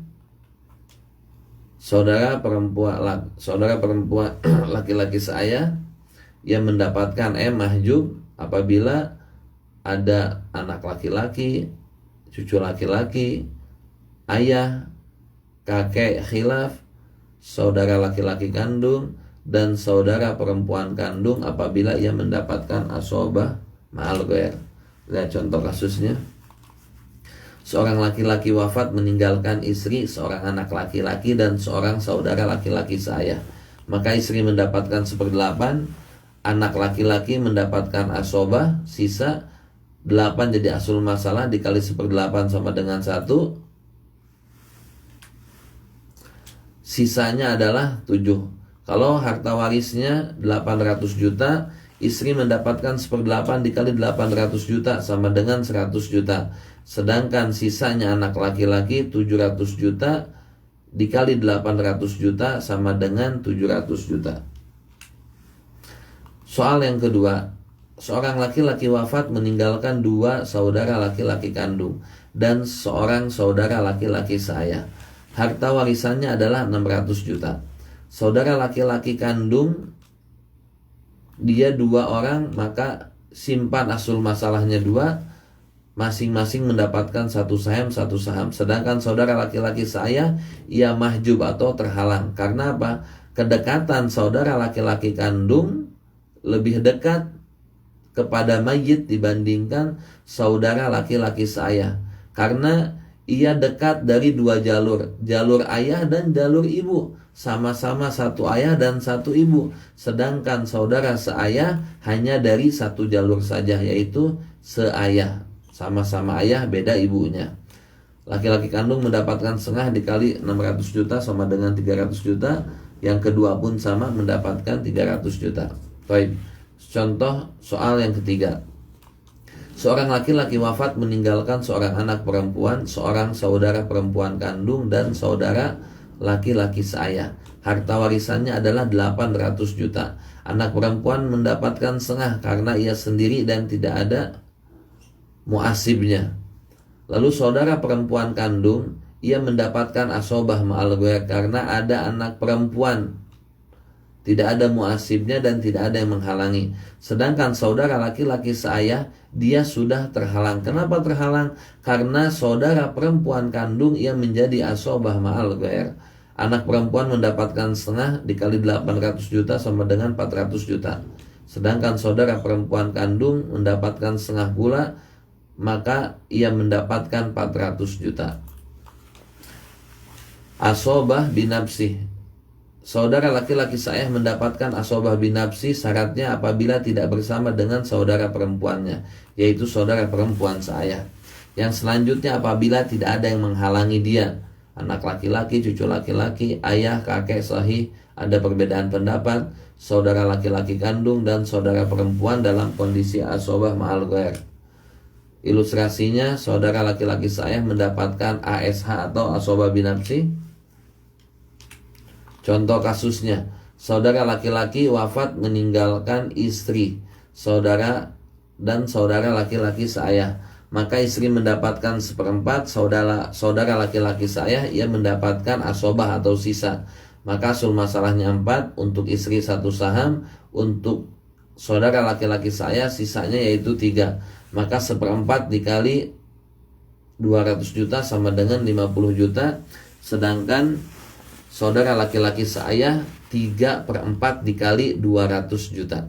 saudara perempuan laki-laki seayah yang mendapatkan mahjub apabila ada anak laki-laki, cucu laki-laki, ayah, kakek khilaf, saudara laki-laki kandung, dan saudara perempuan kandung apabila ia mendapatkan asobah ma'al ghair. Lihat contoh kasusnya. Seorang laki-laki wafat meninggalkan istri, seorang anak laki-laki, dan seorang saudara laki-laki seayah. Maka istri mendapatkan 1/8, anak laki-laki mendapatkan asobah, sisa 8 jadi asul masalah, dikali 1/8 sama dengan 1. Sisanya adalah 7. Kalau harta warisnya 800 juta, istri mendapatkan 1/8 dikali 800 juta sama dengan 100 juta. Sedangkan sisanya anak laki-laki 700 juta dikali 800 juta sama dengan 700 juta. Soal yang kedua, seorang laki-laki wafat meninggalkan 2 saudara laki-laki kandung dan seorang saudara laki-laki seayah. Harta warisannya adalah 600 juta. Saudara laki-laki kandung dia 2 orang, maka simpan asul masalahnya 2, masing-masing mendapatkan 1 saham. Sedangkan saudara laki-laki seayah ia mahjub atau terhalang. Karena apa? Kedekatan saudara laki-laki kandung lebih dekat kepada mayit dibandingkan saudara laki-laki seayah, karena ia dekat dari 2 jalur, jalur ayah dan jalur ibu, sama-sama 1 ayah dan 1 ibu. Sedangkan saudara seayah hanya dari 1 jalur saja, yaitu seayah, sama-sama ayah beda ibunya. Laki-laki kandung mendapatkan setengah dikali 600 juta sama dengan 300 juta. Yang kedua pun sama, mendapatkan 300 juta. Baik. Contoh soal yang ketiga. Seorang laki-laki wafat meninggalkan seorang anak perempuan, seorang saudara perempuan kandung, dan saudara laki-laki seayah. Harta warisannya adalah 800 juta. Anak perempuan mendapatkan setengah karena ia sendiri dan tidak ada muasibnya. Lalu saudara perempuan kandung, ia mendapatkan asobah ma'al ghair karena ada anak perempuan, tidak ada muasibnya dan tidak ada yang menghalangi. Sedangkan saudara laki-laki seayah, dia sudah terhalang. Kenapa terhalang? Karena saudara perempuan kandung ia menjadi asobah ma'al ghair. Anak perempuan mendapatkan setengah dikali 800 juta sama dengan 400 juta. Sedangkan saudara perempuan kandung mendapatkan setengah pula, maka ia mendapatkan 400 juta. Asobah binafsih. Saudara laki-laki seayah mendapatkan asobah binafsi, syaratnya apabila tidak bersama dengan saudara perempuannya, yaitu saudara perempuan seayah. Yang selanjutnya apabila tidak ada yang menghalangi dia, anak laki-laki, cucu laki-laki, ayah, kakek sahih, ada perbedaan pendapat, saudara laki-laki kandung dan saudara perempuan dalam kondisi asobah ma'al ghair. Ilustrasinya, saudara laki-laki saya mendapatkan ASH atau asobah binafsi. Contoh kasusnya, saudara laki-laki wafat meninggalkan istri, saudara dan saudara laki-laki saya. Maka istri mendapatkan 1/4, saudara laki-laki saya ia mendapatkan asobah atau sisa. Maka asul masalahnya 4, untuk istri 1 saham, untuk saudara laki-laki saya sisanya yaitu 3. Maka 1/4 dikali 200 juta sama dengan 50 juta. Sedangkan saudara laki-laki saya 3/4 dikali 200 juta.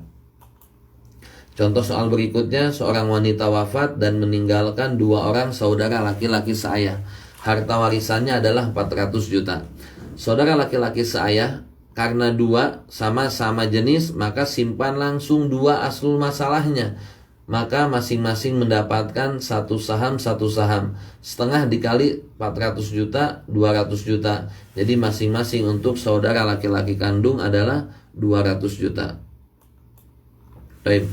Contoh soal berikutnya, seorang wanita wafat dan meninggalkan 2 orang saudara laki-laki saya. Harta warisannya adalah 400 juta. Saudara laki-laki saya, karena 2 sama-sama jenis, maka simpan langsung 2 aslul masalahnya. Maka masing-masing mendapatkan 1 saham, 1 saham. Setengah dikali 400 juta, 200 juta. Jadi masing-masing untuk saudara laki-laki kandung adalah 200 juta. Baik.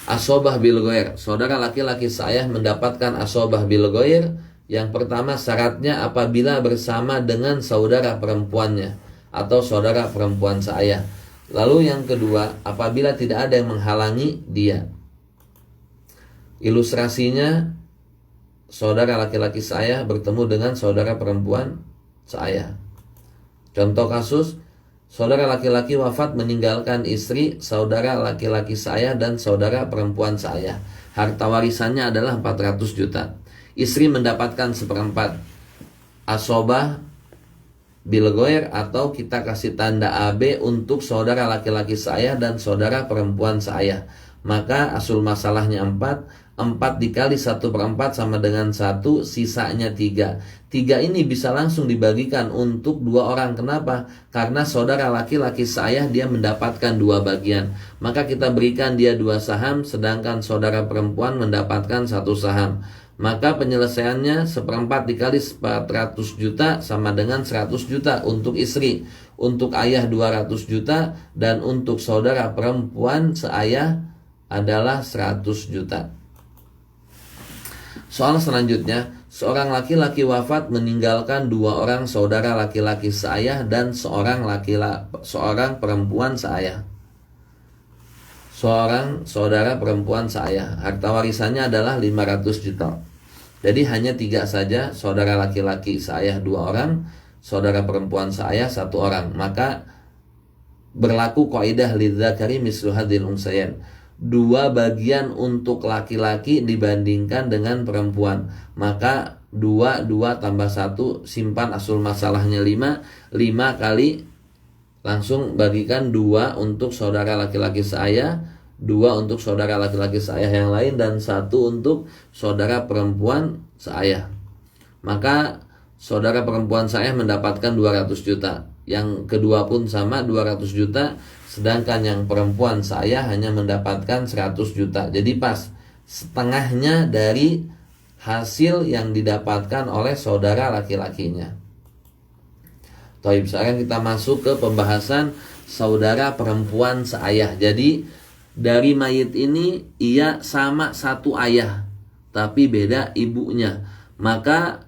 Asobah bil ghair, saudara laki-laki saya mendapatkan asobah bil ghair. Yang pertama syaratnya apabila bersama dengan saudara perempuannya atau saudara perempuan saya. Lalu yang kedua, apabila tidak ada yang menghalangi dia. Ilustrasinya, saudara laki-laki saya bertemu dengan saudara perempuan saya. Contoh kasus, saudara laki-laki wafat meninggalkan istri, saudara laki-laki saya dan saudara perempuan saya. Harta warisannya adalah 400 juta. Istri mendapatkan 1/4 asobah bil ghair atau kita kasih tanda AB untuk saudara laki-laki saya dan saudara perempuan saya. Maka asul masalahnya 4 dikali 1/4 sama dengan 1, sisanya 3. 3 ini bisa langsung dibagikan untuk 2 orang. Kenapa? Karena saudara laki-laki saya dia mendapatkan 2 bagian. Maka kita berikan dia 2 saham, sedangkan saudara perempuan mendapatkan 1 saham. Maka penyelesaiannya 1/4 dikali 400 juta sama dengan 100 juta untuk istri. Untuk ayah 200 juta dan untuk saudara perempuan seayah adalah 100 juta. Soal selanjutnya, seorang laki-laki wafat meninggalkan 2 orang saudara laki-laki seayah dan seorang perempuan seayah. Seorang saudara perempuan seayah. Harta warisannya adalah 500 juta. Jadi hanya 3 saja, saudara laki-laki seayah 2 orang, saudara perempuan seayah 1 orang. Maka berlaku kaidah lidzakari mislu hadzal unsayain. 2 bagian untuk laki-laki dibandingkan dengan perempuan. Maka 2 tambah 1, simpan asul masalahnya 5 kali langsung bagikan 2 untuk saudara laki-laki saya, 2 untuk saudara laki-laki saya yang lain, dan 1 untuk saudara perempuan saya. Maka saudara perempuan saya mendapatkan 200 juta. Yang kedua pun sama 200 juta. Sedangkan yang perempuan saya hanya mendapatkan 100 juta. Jadi pas setengahnya dari hasil yang didapatkan oleh saudara laki-lakinya. Baik, sekarang kita masuk ke pembahasan saudara perempuan seayah. Jadi dari mayit ini ia sama satu ayah, tapi beda ibunya. Maka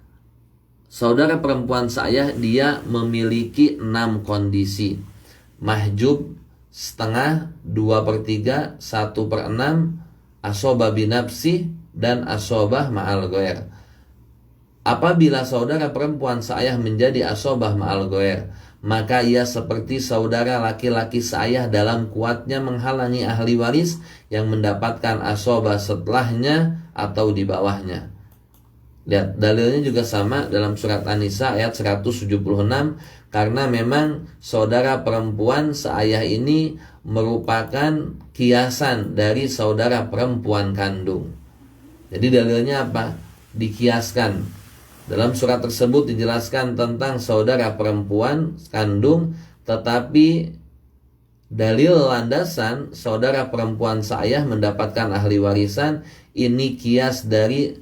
saudara perempuan seayah dia memiliki 6 kondisi. Mahjub setengah, 2/3, 1/6, asobah binafsi, dan asobah ma'al ghair. Apabila saudara perempuan seayah menjadi asobah ma'al ghair, maka ia seperti saudara laki-laki seayah dalam kuatnya menghalangi ahli waris yang mendapatkan asobah setelahnya atau di bawahnya. Lihat, dalilnya juga sama dalam surat An-Nisa ayat 176, karena memang saudara perempuan seayah ini merupakan kiasan dari saudara perempuan kandung. Jadi dalilnya apa? Dikiaskan. Dalam surat tersebut dijelaskan tentang saudara perempuan kandung, tetapi dalil landasan saudara perempuan seayah mendapatkan ahli warisan ini kias dari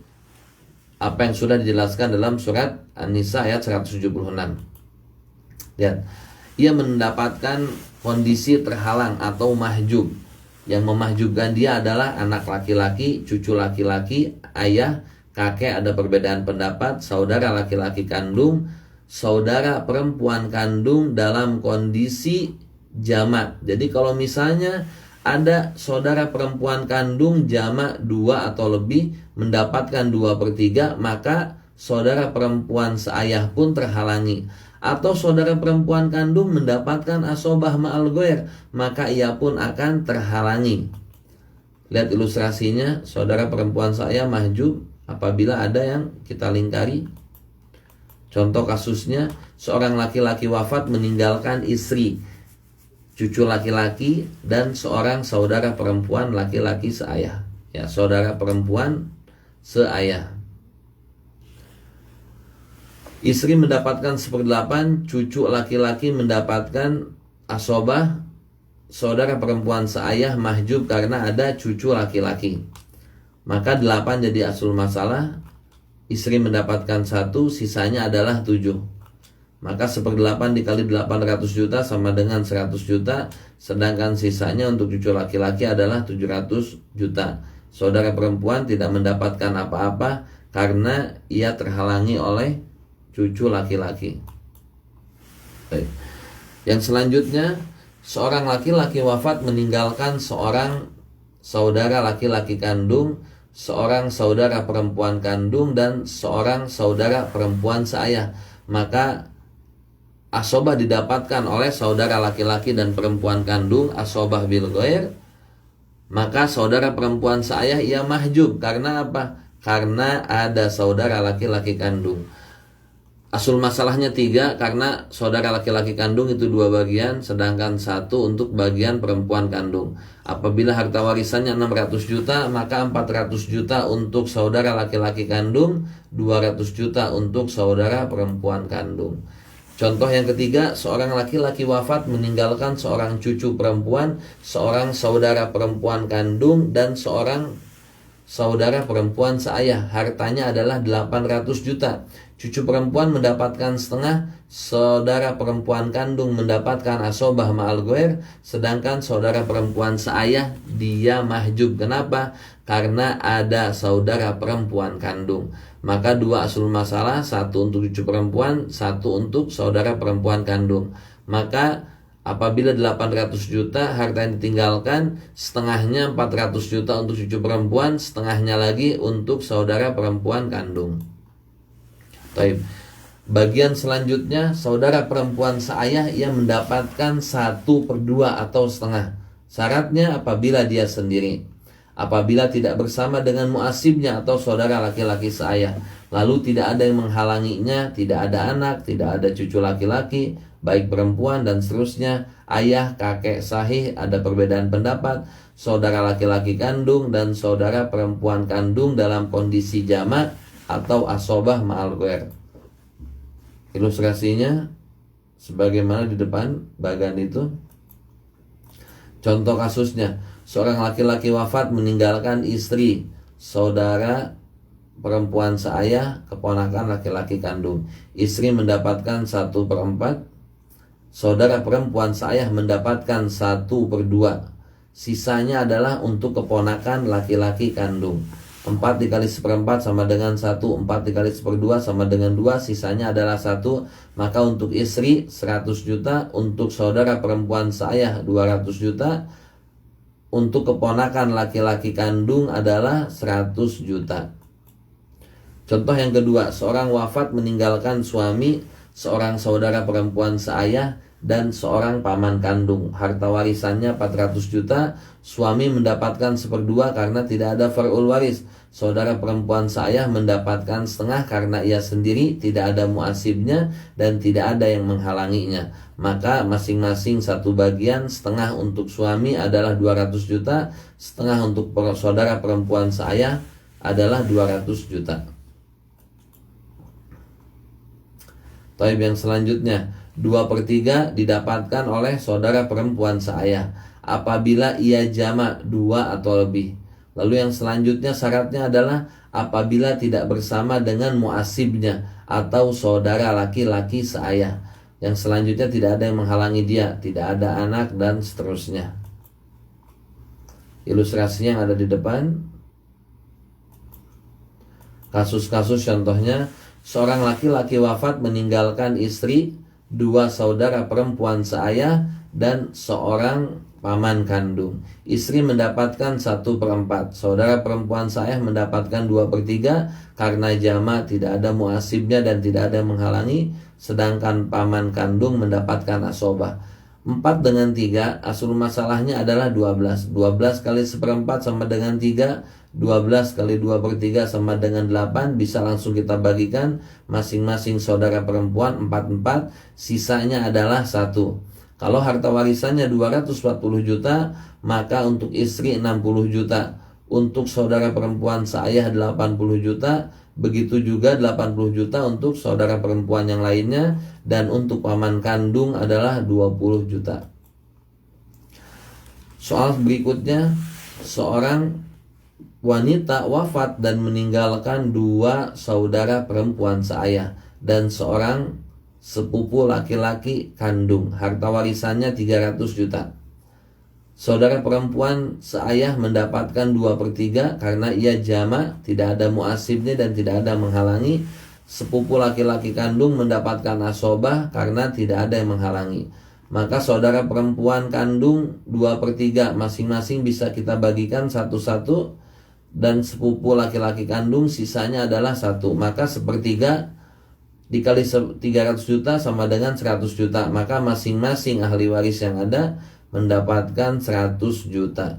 apa yang sudah dijelaskan dalam surat An-Nisa ayat 176. Lihat, ia mendapatkan kondisi terhalang atau mahjub. Yang memahjubkan dia adalah anak laki-laki, cucu laki-laki, ayah, kakek ada perbedaan pendapat, saudara laki-laki kandung, saudara perempuan kandung dalam kondisi jamak. Jadi kalau misalnya ada saudara perempuan kandung jamak 2 atau lebih mendapatkan 2/3, maka saudara perempuan seayah pun terhalangi. Atau saudara perempuan kandung mendapatkan asobah ma'al ghair, maka ia pun akan terhalangi. Lihat ilustrasinya, saudara perempuan seayah mahjub apabila ada yang kita lingkari. Contoh kasusnya, seorang laki-laki wafat meninggalkan istri, cucu laki-laki, dan seorang saudara perempuan laki-laki seayah. Ya, saudara perempuan seayah. Istri mendapatkan 1/8, cucu laki-laki mendapatkan asobah, saudara perempuan seayah mahjub karena ada cucu laki-laki. Maka 8 jadi asul masalah. Istri mendapatkan 1, sisanya adalah 7. Maka 1/8 dikali 800 juta sama dengan 100 juta. Sedangkan sisanya untuk cucu laki-laki adalah 700 juta. Saudara perempuan tidak mendapatkan apa-apa karena ia terhalangi oleh cucu laki-laki. Baik. Yang selanjutnya, seorang laki-laki wafat meninggalkan seorang saudara laki-laki kandung, seorang saudara perempuan kandung, dan seorang saudara perempuan seayah. Maka asobah didapatkan oleh saudara laki-laki dan perempuan kandung, asobah bil ghair. Maka saudara perempuan seayah ia mahjub. Karena apa? Karena ada saudara laki-laki kandung. Asul masalahnya 3, karena saudara laki-laki kandung itu 2 bagian, sedangkan 1 untuk bagian perempuan kandung. Apabila harta warisannya 600 juta, maka 400 juta untuk saudara laki-laki kandung, 200 juta untuk saudara perempuan kandung. Contoh yang ketiga, seorang laki-laki wafat meninggalkan seorang cucu perempuan, seorang saudara perempuan kandung, dan seorang saudara perempuan seayah. Hartanya adalah 800 juta. Cucu perempuan mendapatkan setengah, saudara perempuan kandung mendapatkan asobah ma'al ghair, sedangkan saudara perempuan seayah dia mahjub. Kenapa? Karena ada saudara perempuan kandung. Maka 2 asul masalah, 1 untuk cucu perempuan, 1 untuk saudara perempuan kandung. Maka apabila 800 juta harta yang ditinggalkan, setengahnya 400 juta untuk cucu perempuan, setengahnya lagi untuk saudara perempuan kandung. Baik. Bagian selanjutnya, saudara perempuan seayah ia mendapatkan 1/2 atau setengah. Syaratnya apabila dia sendiri. Apabila tidak bersama dengan muasibnya atau saudara laki-laki seayah, lalu tidak ada yang menghalanginya, tidak ada anak, tidak ada cucu laki-laki, baik perempuan dan seterusnya, ayah, kakek sahih ada perbedaan pendapat, saudara laki-laki kandung dan saudara perempuan kandung dalam kondisi jamak atau asobah ma'al ghair. Ilustrasinya sebagaimana di depan bagan itu. Contoh kasusnya, seorang laki-laki wafat meninggalkan istri, saudara perempuan seayah, keponakan laki-laki kandung. Istri mendapatkan 1/4, saudara perempuan seayah mendapatkan 1/2. Sisanya adalah untuk keponakan laki-laki kandung. 4 dikali 1/4 sama dengan 1, 4 dikali 1/2 sama dengan 2, sisanya adalah 1. Maka untuk istri 100 juta, untuk saudara perempuan seayah 200 juta, untuk keponakan laki-laki kandung adalah 100 juta. Contoh yang kedua, seorang wafat meninggalkan suami, seorang saudara perempuan seayah, dan seorang paman kandung. Harta warisannya 400 juta, suami mendapatkan 1/2 karena tidak ada far'ul waris. Saudara perempuan seayah mendapatkan setengah karena ia sendiri, tidak ada muasibnya, dan tidak ada yang menghalanginya. Maka masing-masing 1 bagian, setengah untuk suami adalah 200 juta, setengah untuk saudara perempuan seayah adalah 200 juta. Taib yang selanjutnya, 2/3 didapatkan oleh saudara perempuan seayah apabila ia jamak 2 atau lebih. Lalu yang selanjutnya syaratnya adalah apabila tidak bersama dengan muasibnya atau saudara laki-laki seayah. Yang selanjutnya tidak ada yang menghalangi dia, tidak ada anak dan seterusnya. Ilustrasinya yang ada di depan. Kasus-kasus contohnya, seorang laki-laki wafat meninggalkan istri, 2 saudara perempuan seayah, dan seorang paman kandung. Istri mendapatkan 1/4, saudara perempuan seayah mendapatkan 2/3 karena jama tidak ada muasibnya dan tidak ada yang menghalangi, sedangkan paman kandung mendapatkan asobah. 4 dengan 3, asal masalahnya adalah 12. 12 kali 1/4 sama dengan 3, 12 kali 2/3 sama dengan 8. Bisa langsung kita bagikan masing-masing saudara perempuan 4/4, sisanya adalah 1. Kalau harta warisannya 240 juta, maka untuk istri 60 juta, untuk saudara perempuan seayah 80 juta, begitu juga 80 juta untuk saudara perempuan yang lainnya, dan untuk paman kandung adalah 20 juta. Soal berikutnya, seorang wanita wafat dan meninggalkan 2 saudara perempuan seayah dan seorang sepupu laki-laki kandung. Harta warisannya 300 juta. Saudara perempuan seayah mendapatkan 2/3 karena ia jama, tidak ada muasibnya dan tidak ada menghalangi. Sepupu laki-laki kandung mendapatkan asobah karena tidak ada yang menghalangi. Maka saudara perempuan kandung 2/3 masing-masing bisa kita bagikan 1-1, dan sepupu laki-laki kandung sisanya adalah 1. Maka 1/3 dikali 300 juta sama dengan 100 juta. Maka masing-masing ahli waris yang ada mendapatkan 100 juta.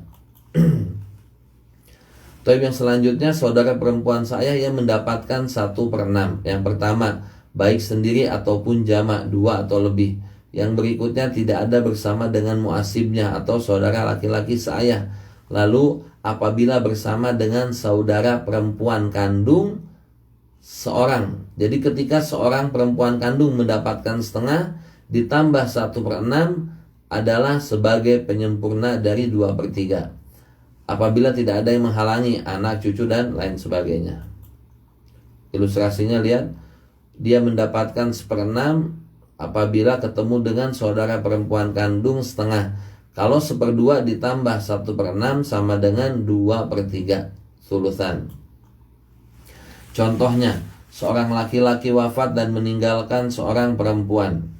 Tapi yang selanjutnya, saudara perempuan saya yang mendapatkan 1/6. Yang pertama, baik sendiri ataupun jama, 2 atau lebih. Yang berikutnya tidak ada bersama dengan muasibnya atau saudara laki-laki seayah. Lalu apabila bersama dengan saudara perempuan kandung seorang. Jadi ketika seorang perempuan kandung mendapatkan setengah, ditambah 1/6 adalah sebagai penyempurna dari 2/3. Apabila tidak ada yang menghalangi, anak, cucu, dan lain sebagainya. Ilustrasinya lihat, dia mendapatkan 1/6 apabila ketemu dengan saudara perempuan kandung setengah. Kalau 1/2 ditambah 1/6 sama dengan 2/3, sulusan. Contohnya, seorang laki-laki wafat dan meninggalkan seorang perempuan.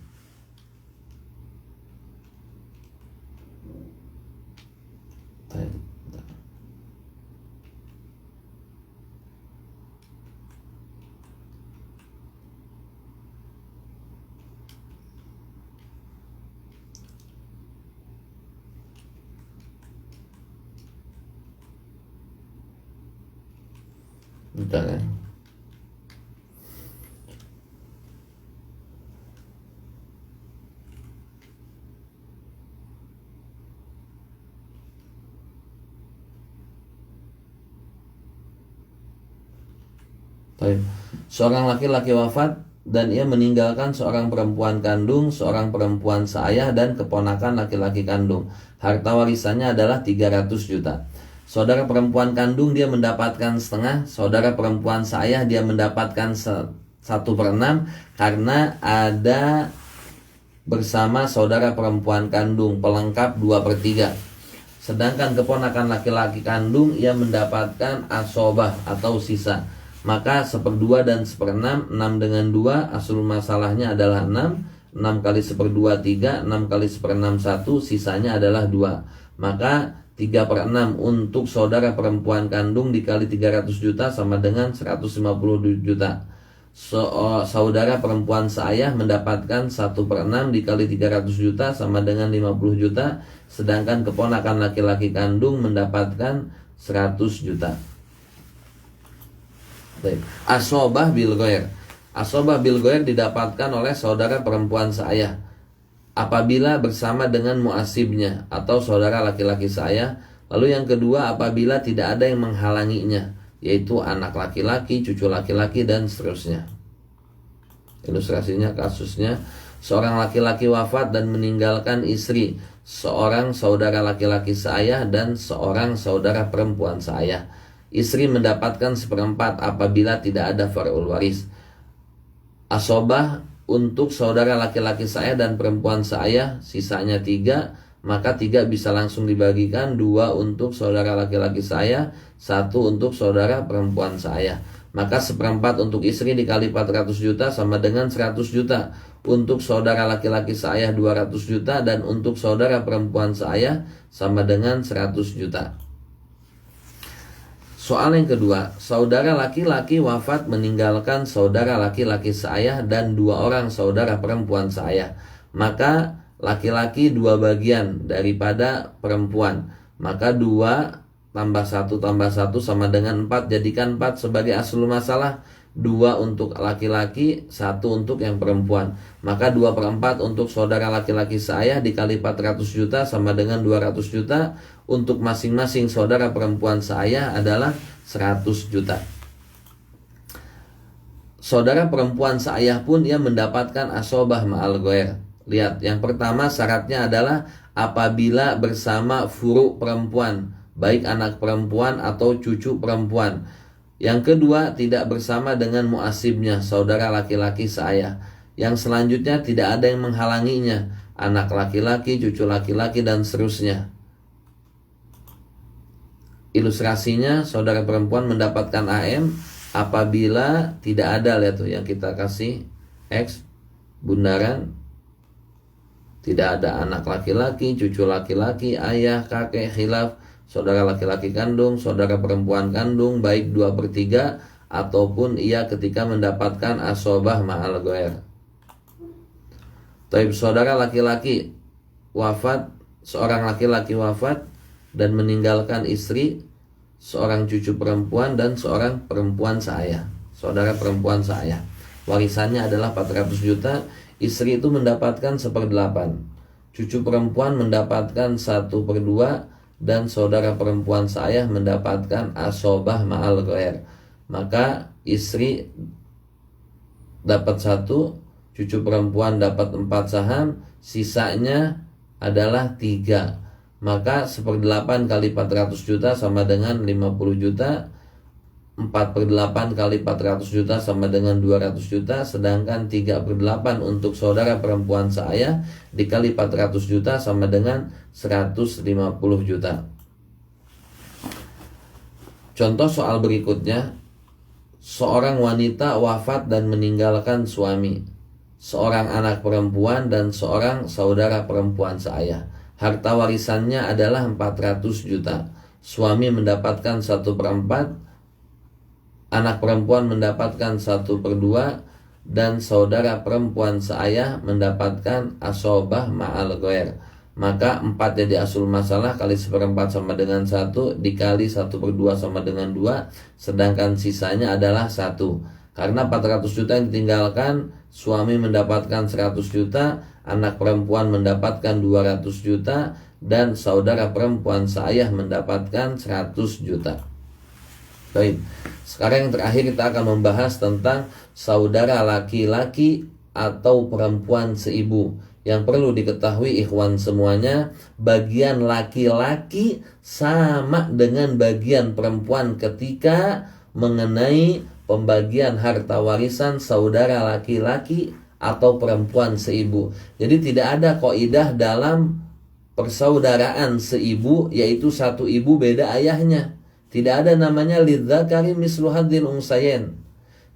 Bentar ya. Baik. Seorang laki-laki wafat dan ia meninggalkan seorang perempuan kandung, seorang perempuan seayah, dan keponakan laki-laki kandung. Harta warisannya adalah 300 juta. Saudara perempuan kandung dia mendapatkan setengah, saudara perempuan seayah dia mendapatkan 1/6 karena ada bersama saudara perempuan kandung, pelengkap 2/3. Sedangkan keponakan laki-laki kandung ia mendapatkan asobah atau sisa. Maka 1/2 dan 1/6, 6 dengan 2, asal masalahnya adalah 6. 6 kali 1/2 3, 6 kali 1/6 1, sisanya adalah 2. Maka 3/6 untuk saudara perempuan kandung dikali 300 juta sama dengan 150 juta. Saudara perempuan seayah mendapatkan 1/6 dikali 300 juta sama dengan 50 juta. Sedangkan keponakan laki-laki kandung mendapatkan 100 juta. Asobah bil ghair. Asobah bil ghair didapatkan oleh saudara perempuan seayah apabila bersama dengan muasibnya atau saudara laki-laki seayah. Lalu yang kedua, apabila tidak ada yang menghalanginya, yaitu anak laki-laki, cucu laki-laki, dan seterusnya. Ilustrasinya, kasusnya seorang laki-laki wafat dan meninggalkan istri, seorang saudara laki-laki seayah dan seorang saudara perempuan seayah. Istri mendapatkan 1/4 apabila tidak ada far'ul waris. Asobah untuk saudara laki-laki seayah dan perempuan seayah, sisanya 3, maka 3 bisa langsung dibagikan, 2 untuk saudara laki-laki seayah, 1 untuk saudara perempuan seayah. Maka 1/4 untuk istri dikali 400 juta sama dengan 100 juta. Untuk saudara laki-laki seayah 200 juta dan untuk saudara perempuan seayah sama dengan 100 juta. Soal yang kedua, saudara laki-laki wafat meninggalkan saudara laki-laki seayah dan 2 orang saudara perempuan seayah. Maka laki-laki 2 bagian daripada perempuan. Maka 2 tambah 1 tambah 1 sama dengan 4. Jadikan 4 sebagai aslul masalah. 2 untuk laki-laki, 1 untuk yang perempuan. Maka 2/4 untuk saudara laki-laki seayah dikali 400 juta sama dengan 200 juta. Untuk masing-masing saudara perempuan seayah adalah 100 juta. Saudara perempuan seayah pun ia mendapatkan asobah ma'al ghair. Lihat, yang pertama syaratnya adalah apabila bersama furu perempuan, baik anak perempuan atau cucu perempuan. Yang kedua, tidak bersama dengan muasibnya, saudara laki-laki seayah. Yang selanjutnya tidak ada yang menghalanginya, anak laki-laki, cucu laki-laki, dan seterusnya. Ilustrasinya, saudara perempuan mendapatkan AM apabila tidak ada, lihat tuh yang kita kasih X, bundaran, tidak ada anak laki-laki, cucu laki-laki, ayah, kakek, khilaf, saudara laki-laki kandung, saudara perempuan kandung, baik 2/3 ataupun ia ketika mendapatkan asobah ma'al ghair. Taib, saudara laki-laki wafat, seorang laki-laki wafat dan meninggalkan istri, seorang cucu perempuan dan seorang perempuan seayah, saudara perempuan seayah. Warisannya adalah 400 juta, istri itu mendapatkan 1/8, cucu perempuan mendapatkan 1/2, dan saudara perempuan seayah mendapatkan asobah ma'al ghair. Maka istri dapat 1, cucu perempuan dapat 4 saham, sisanya adalah 3. Maka 1/8 kali 400 juta sama dengan 50 juta, 4/8 kali 400 juta sama dengan 200 juta, sedangkan 3/8 untuk saudara perempuan seayah dikali 400 juta sama dengan 150 juta. Contoh soal berikutnya, seorang wanita wafat dan meninggalkan suami, seorang anak perempuan dan seorang saudara perempuan seayah. Harta warisannya adalah 400 juta. Suami mendapatkan 1/4, anak perempuan mendapatkan 1/2, dan saudara perempuan seayah mendapatkan asobah ma'al ghair. Maka 4 jadi asul masalah, kali 1/4 sama dengan 1, dikali 1/2 sama dengan 2, sedangkan sisanya adalah 1. Karena 400 juta yang ditinggalkan, suami mendapatkan 100 juta, anak perempuan mendapatkan 200 juta, dan saudara perempuan seayah mendapatkan 100 juta. Baik, sekarang yang terakhir kita akan membahas tentang saudara laki-laki atau perempuan seibu. Yang perlu diketahui ikhwan semuanya, bagian laki-laki sama dengan bagian perempuan ketika mengenai pembagian harta warisan saudara laki-laki atau perempuan seibu. Jadi tidak ada kaidah dalam persaudaraan seibu, yaitu satu ibu beda ayahnya. Tidak ada namanya lidzakari mislu hadzil unsayain.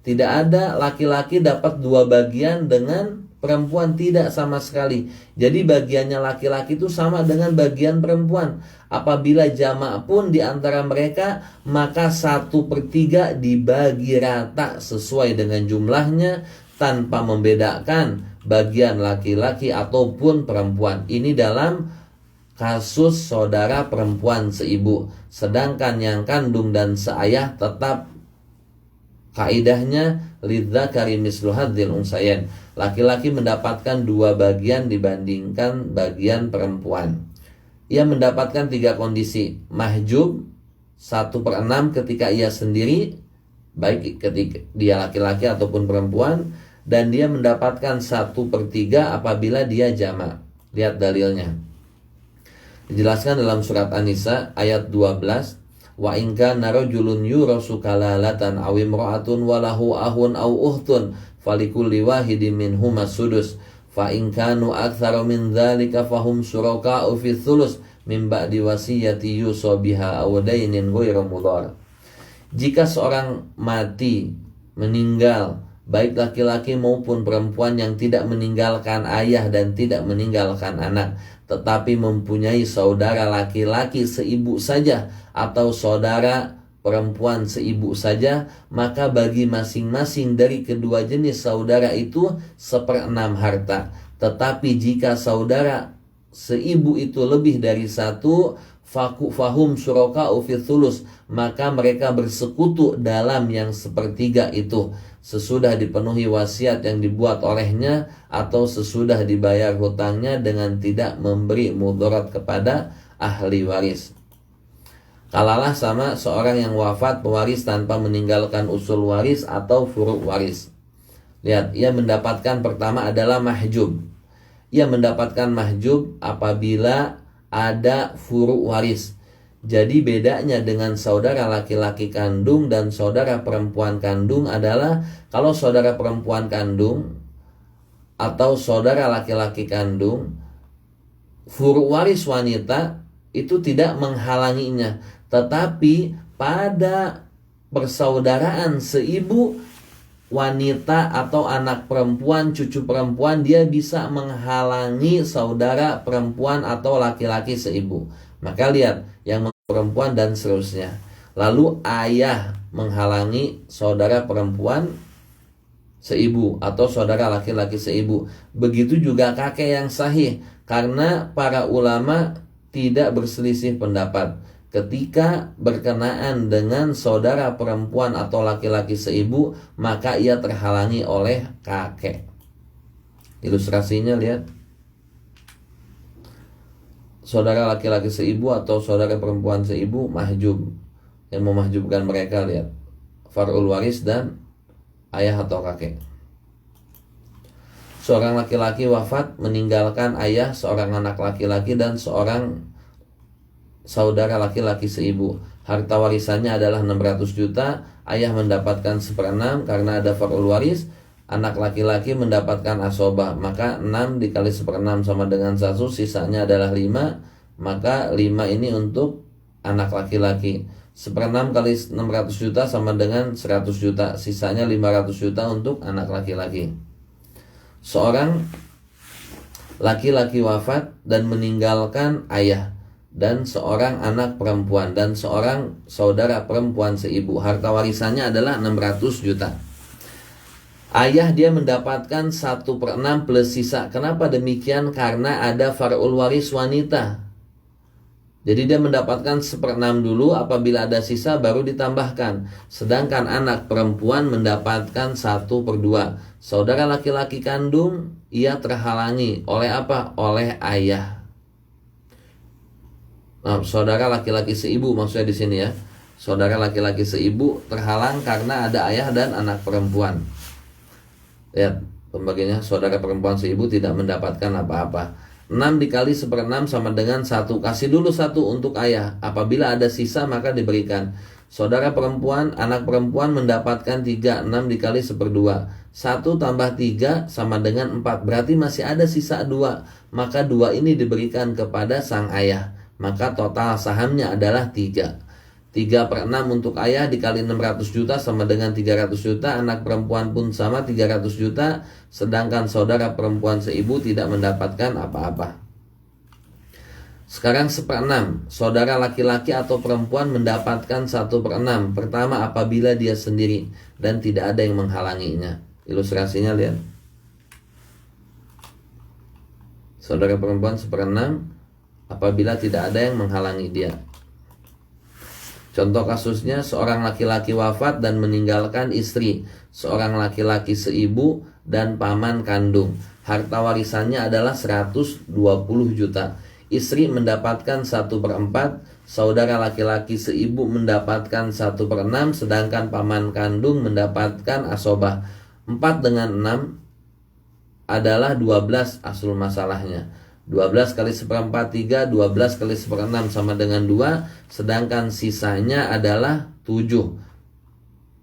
Tidak ada laki-laki dapat 2 bagian dengan perempuan, tidak sama sekali. Jadi bagiannya laki-laki itu sama dengan bagian perempuan. Apabila jamak pun di antara mereka, maka 1/3 dibagi rata sesuai dengan jumlahnya tanpa membedakan bagian laki-laki ataupun perempuan. Ini dalam kasus saudara perempuan seibu. Sedangkan yang kandung dan seayah tetap kaidahnya lidzakari mislu hadzil unsayain. Laki-laki mendapatkan 2 bagian dibandingkan bagian perempuan. Ia mendapatkan 3 kondisi. Mahjub 1/6 ketika ia sendiri, baik ketika dia laki-laki ataupun perempuan. dan dia mendapatkan 1/3 apabila dia jamak. Lihat dalilnya. Dijelaskan dalam surat An-Nisa ayat 12, wa in kana rajulun yurasu kalalatan aw imra'atun walahu ahun aw uhtun falikulli wahidin minhuma sudus fa in kanu aktsara min dzalika fahum syuraka'u fi thuluts min ba'di wasiyati yusa biha aw dainin ghairu mudhar. Jika seorang mati, meninggal, baik laki-laki maupun perempuan yang tidak meninggalkan ayah dan tidak meninggalkan anak, tetapi mempunyai saudara laki-laki seibu saja atau saudara perempuan seibu saja, maka bagi masing-masing dari kedua jenis saudara itu 1/6 harta. Tetapi jika saudara seibu itu lebih dari satu, fahum syuraka'u fi thuluts, maka mereka bersekutu dalam yang 1/3 itu, sesudah dipenuhi wasiat yang dibuat olehnya atau sesudah dibayar hutangnya dengan tidak memberi mudarat kepada ahli waris. Kalalah sama seorang yang wafat pewaris tanpa meninggalkan usul waris atau furu' waris. Lihat, ia mendapatkan pertama adalah mahjub. Ia mendapatkan mahjub apabila ada furu' waris. Jadi bedanya dengan saudara laki-laki kandung dan saudara perempuan kandung adalah kalau saudara perempuan kandung atau saudara laki-laki kandung, furu' waris wanita itu tidak menghalanginya. Tetapi pada persaudaraan seibu, wanita atau anak perempuan, cucu perempuan, dia bisa menghalangi saudara perempuan atau laki-laki seibu. Maka lihat, yang perempuan dan seterusnya. Lalu ayah menghalangi saudara perempuan seibu atau saudara laki-laki seibu. Begitu juga kakek yang sahih, karena para ulama tidak berselisih pendapat. Ketika berkenaan dengan saudara perempuan atau laki-laki seibu, maka ia terhalangi oleh kakek. Ilustrasinya lihat. Saudara laki-laki seibu atau saudara perempuan seibu mahjub. Yang memahjubkan mereka, lihat, far'ul waris dan ayah atau kakek. Seorang laki-laki wafat meninggalkan ayah, seorang anak laki-laki dan seorang saudara laki-laki seibu. Harta warisannya adalah 600 juta. Ayah mendapatkan 1/6 karena ada far'ul waris. Anak laki-laki mendapatkan asobah, maka 6 dikali 1/6 sama dengan 1, sisanya adalah 5. Maka 5 ini untuk anak laki-laki. 1/6 kali 600 juta sama dengan 100 juta, sisanya 500 juta untuk anak laki-laki. Seorang laki-laki wafat dan meninggalkan ayah dan seorang anak perempuan dan seorang saudara perempuan seibu. Harta warisannya adalah 600 juta. Ayah dia mendapatkan 1/6 plus sisa. Kenapa demikian? Karena ada far'ul waris wanita. Jadi dia mendapatkan 1/6 dulu, apabila ada sisa baru ditambahkan. Sedangkan anak perempuan mendapatkan 1/2. Saudara laki-laki kandung, ia terhalangi oleh apa? Oleh ayah. Nah, saudara laki-laki seibu maksudnya di sini ya. Saudara laki-laki seibu terhalang karena ada ayah dan anak perempuan. Lihat pembagiannya, saudara perempuan seibu tidak mendapatkan apa-apa. 6 dikali 1/6 sama dengan 1. Kasih dulu 1 untuk ayah. Apabila ada sisa maka diberikan. Saudara perempuan, anak perempuan mendapatkan 3. 6 dikali 1/2. 1 tambah 3 sama dengan 4. Berarti masih ada sisa 2. Maka 2 ini diberikan kepada sang ayah. Maka total sahamnya adalah 3. 3/6 untuk ayah dikali 600 juta sama dengan 300 juta. Anak perempuan pun sama 300 juta. Sedangkan saudara perempuan seibu tidak mendapatkan apa-apa. Sekarang 1/6. Saudara laki-laki atau perempuan mendapatkan 1/6. Pertama apabila dia sendiri dan tidak ada yang menghalanginya. Ilustrasinya lihat. Saudara perempuan 1/6 apabila tidak ada yang menghalangi dia. Contoh kasusnya, seorang laki-laki wafat dan meninggalkan istri, seorang laki-laki seibu dan paman kandung. Harta warisannya adalah 120 juta. Istri mendapatkan 1/4, saudara laki-laki seibu mendapatkan 1/6, sedangkan paman kandung mendapatkan asobah. 4 dengan 6 adalah 12 asul masalahnya. 12 kali seperempat 3, 12 kali seperenam sama dengan 2, sedangkan sisanya adalah 7.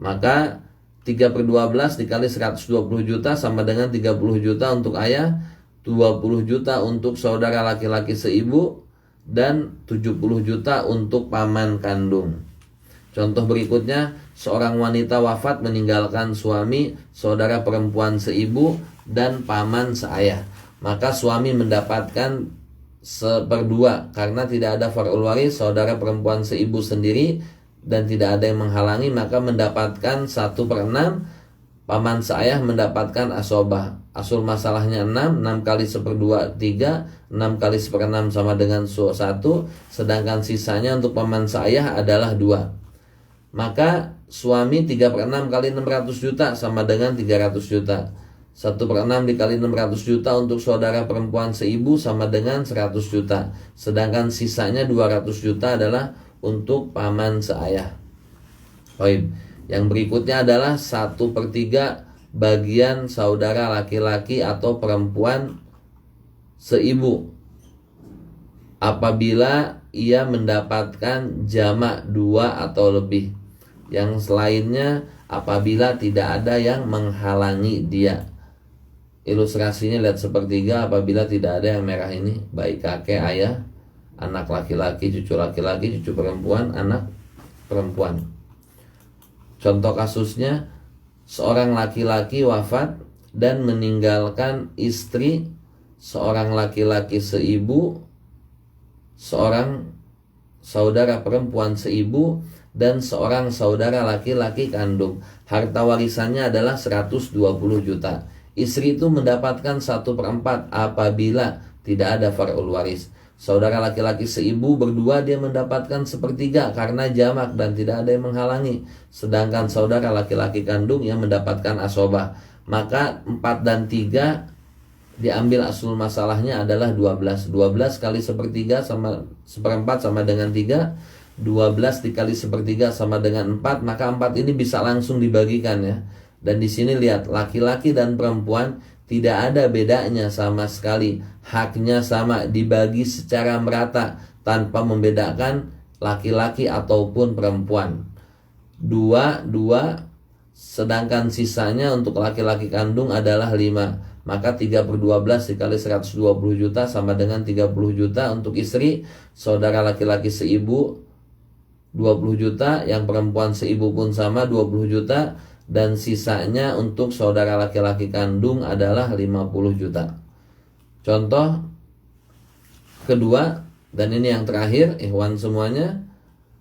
Maka 3/12 dikali 120 juta sama dengan 30 juta untuk ayah, 20 juta untuk saudara laki-laki seibu, dan 70 juta untuk paman kandung. Contoh berikutnya, seorang wanita wafat meninggalkan suami, saudara perempuan seibu, dan paman seayah. Maka suami mendapatkan 1/2 karena tidak ada far'ul waris, saudara perempuan seibu sendiri dan tidak ada yang menghalangi, maka mendapatkan 1/6. Paman seayah mendapatkan asobah. Asul masalahnya 6, 6 kali 1/2 3, 6 kali 1/6 sama dengan 1, sedangkan sisanya untuk paman seayah adalah 2. Maka suami 3/6 kali 600 juta sama dengan 300 juta. 1/6 dikali 600 juta untuk saudara perempuan seibu sama dengan 100 juta. Sedangkan sisanya 200 juta adalah untuk paman seayah. Baik. Yang berikutnya adalah 1/3 bagian saudara laki-laki atau perempuan seibu apabila ia mendapatkan jamak 2 atau lebih. Yang selainnya apabila tidak ada yang menghalangi dia. Ilustrasinya lihat 1/3 apabila tidak ada yang merah ini, baik kakek, ayah, anak laki-laki, cucu laki-laki, cucu perempuan, anak perempuan. Contoh kasusnya, seorang laki-laki wafat dan meninggalkan istri, seorang laki-laki seibu, seorang saudara perempuan seibu, dan seorang saudara laki-laki kandung. Harta warisannya adalah 120 juta. Istri itu mendapatkan 1/4 apabila tidak ada far'ul waris. Saudara laki-laki seibu berdua dia mendapatkan 1/3 karena jamak dan tidak ada yang menghalangi. Sedangkan saudara laki-laki kandung yang mendapatkan asobah. Maka 4 dan 3 diambil asul masalahnya adalah 12. 12 kali 1/3 sama 1/4 sama dengan 3. 12 dikali 1/3 sama dengan 4. Maka 4 ini bisa langsung dibagikan ya. Dan di sini lihat, laki-laki dan perempuan tidak ada bedanya sama sekali. Haknya sama, dibagi secara merata tanpa membedakan laki-laki ataupun perempuan. 2, sedangkan sisanya untuk laki-laki kandung adalah 5. Maka 3/12 dikali 120 juta sama dengan 30 juta untuk istri, saudara laki-laki seibu 20 juta, yang perempuan seibu pun sama 20 juta, dan sisanya untuk saudara laki-laki kandung adalah 50 juta. Contoh kedua, dan ini yang terakhir, ikhwan semuanya,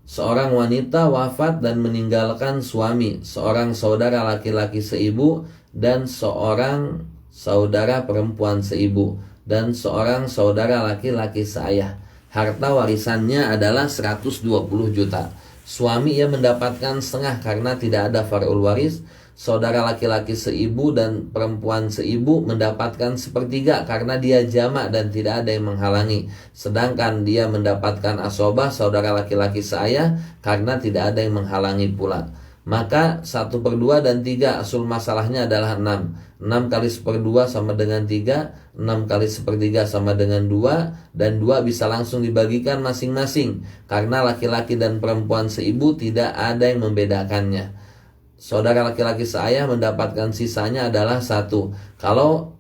seorang wanita wafat dan meninggalkan suami, seorang saudara laki-laki seibu, dan seorang saudara perempuan seibu, dan seorang saudara laki-laki seayah. Harta warisannya adalah 120 juta. Suami ia mendapatkan setengah karena tidak ada far'ul waris. Saudara laki-laki seibu dan perempuan seibu mendapatkan 1/3 karena dia jamak dan tidak ada yang menghalangi. Sedangkan dia mendapatkan asobah, saudara laki-laki seayah, karena tidak ada yang menghalangi pula. Maka 1/2 dan 3 asul masalahnya adalah 6. 6 kali 1/2 sama dengan 3, 6 kali 1/3 sama dengan 2, dan 2 bisa langsung dibagikan masing-masing karena laki-laki dan perempuan seibu tidak ada yang membedakannya. Saudara laki-laki seayah mendapatkan sisanya adalah 1. Kalau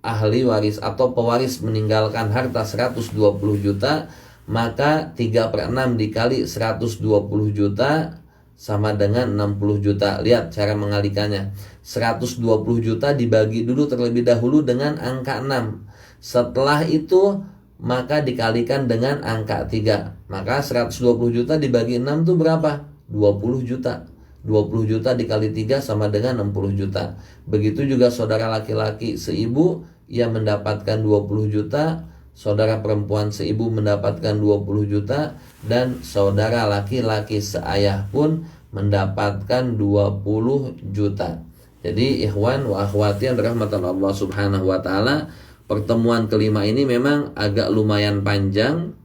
ahli waris atau pewaris meninggalkan harta 120 juta, maka 3/6 dikali 120 juta sama dengan 60 juta. Lihat cara mengalikannya. 120 juta dibagi dulu terlebih dahulu dengan angka 6. Setelah itu maka dikalikan dengan angka 3. Maka 120 juta dibagi 6 itu berapa? 20 juta. 20 juta dikali 3 sama dengan 60 juta. Begitu juga saudara laki-laki seibu, ia mendapatkan 20 juta. Saudara perempuan seibu mendapatkan 20 juta, dan saudara laki-laki seayah pun mendapatkan 20 juta. Jadi ikhwan wa akhwati yang dirahmati Allah Subhanahu wa taala, pertemuan kelima ini memang agak lumayan panjang.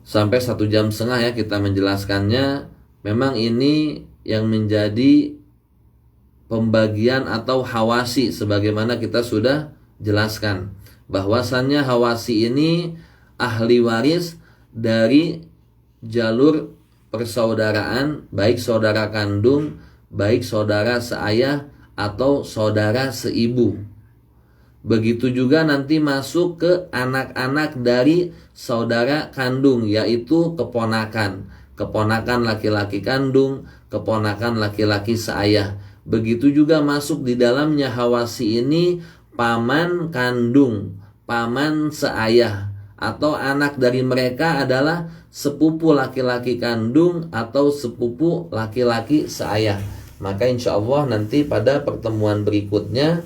Sampai 1,5 jam ya kita menjelaskannya. Memang ini yang menjadi pembagian atau hawasi sebagaimana kita sudah jelaskan. Bahwasannya hawasi ini ahli waris dari jalur persaudaraan, baik saudara kandung, baik saudara seayah atau saudara seibu. Begitu juga nanti masuk ke anak-anak dari saudara kandung, yaitu keponakan. Keponakan laki-laki kandung, keponakan laki-laki seayah. Begitu juga masuk di dalamnya hawasi ini paman kandung, paman seayah, atau anak dari mereka adalah sepupu laki-laki kandung atau sepupu laki-laki seayah. Maka insya Allah nanti pada pertemuan berikutnya,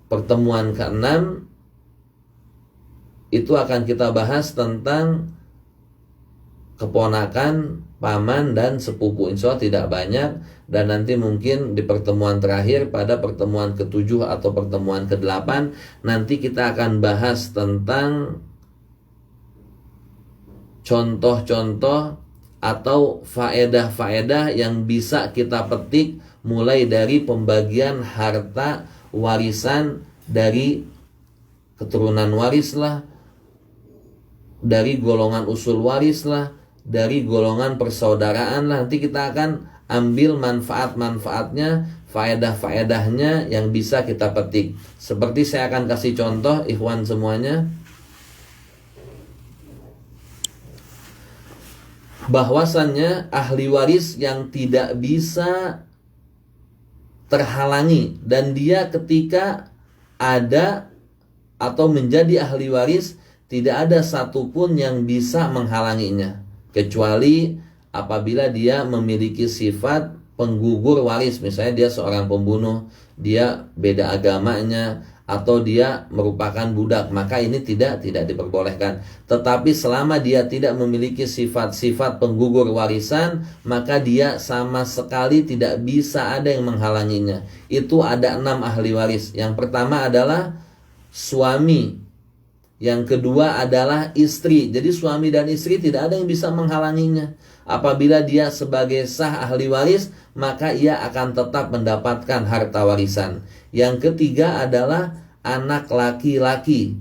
pertemuan ke-6, itu akan kita bahas tentang keponakan, paman, dan sepupu. Insya Allah tidak banyak. Dan nanti mungkin di pertemuan terakhir, pada pertemuan ke-7 atau pertemuan ke-8, nanti kita akan bahas tentang contoh-contoh atau faedah-faedah yang bisa kita petik mulai dari pembagian harta warisan dari keturunan waris lah, dari golongan usul waris lah, dari golongan persaudaraan lah. Nanti kita akan ambil manfaat-manfaatnya, faedah-faedahnya yang bisa kita petik. Seperti saya akan kasih contoh ikhwan semuanya, bahwasannya ahli waris yang tidak bisa terhalangi, dan dia ketika ada atau menjadi ahli waris tidak ada satupun yang bisa menghalanginya, kecuali apabila dia memiliki sifat penggugur waris. Misalnya dia seorang pembunuh, dia beda agamanya, atau dia merupakan budak, maka ini tidak diperbolehkan. Tetapi selama dia tidak memiliki sifat-sifat penggugur warisan, maka dia sama sekali tidak bisa ada yang menghalanginya. Itu ada 6 ahli waris. Yang pertama adalah suami, yang kedua adalah istri. Jadi suami dan istri tidak ada yang bisa menghalanginya. Apabila dia sebagai sah ahli waris, maka ia akan tetap mendapatkan harta warisan. Yang ketiga adalah anak laki-laki.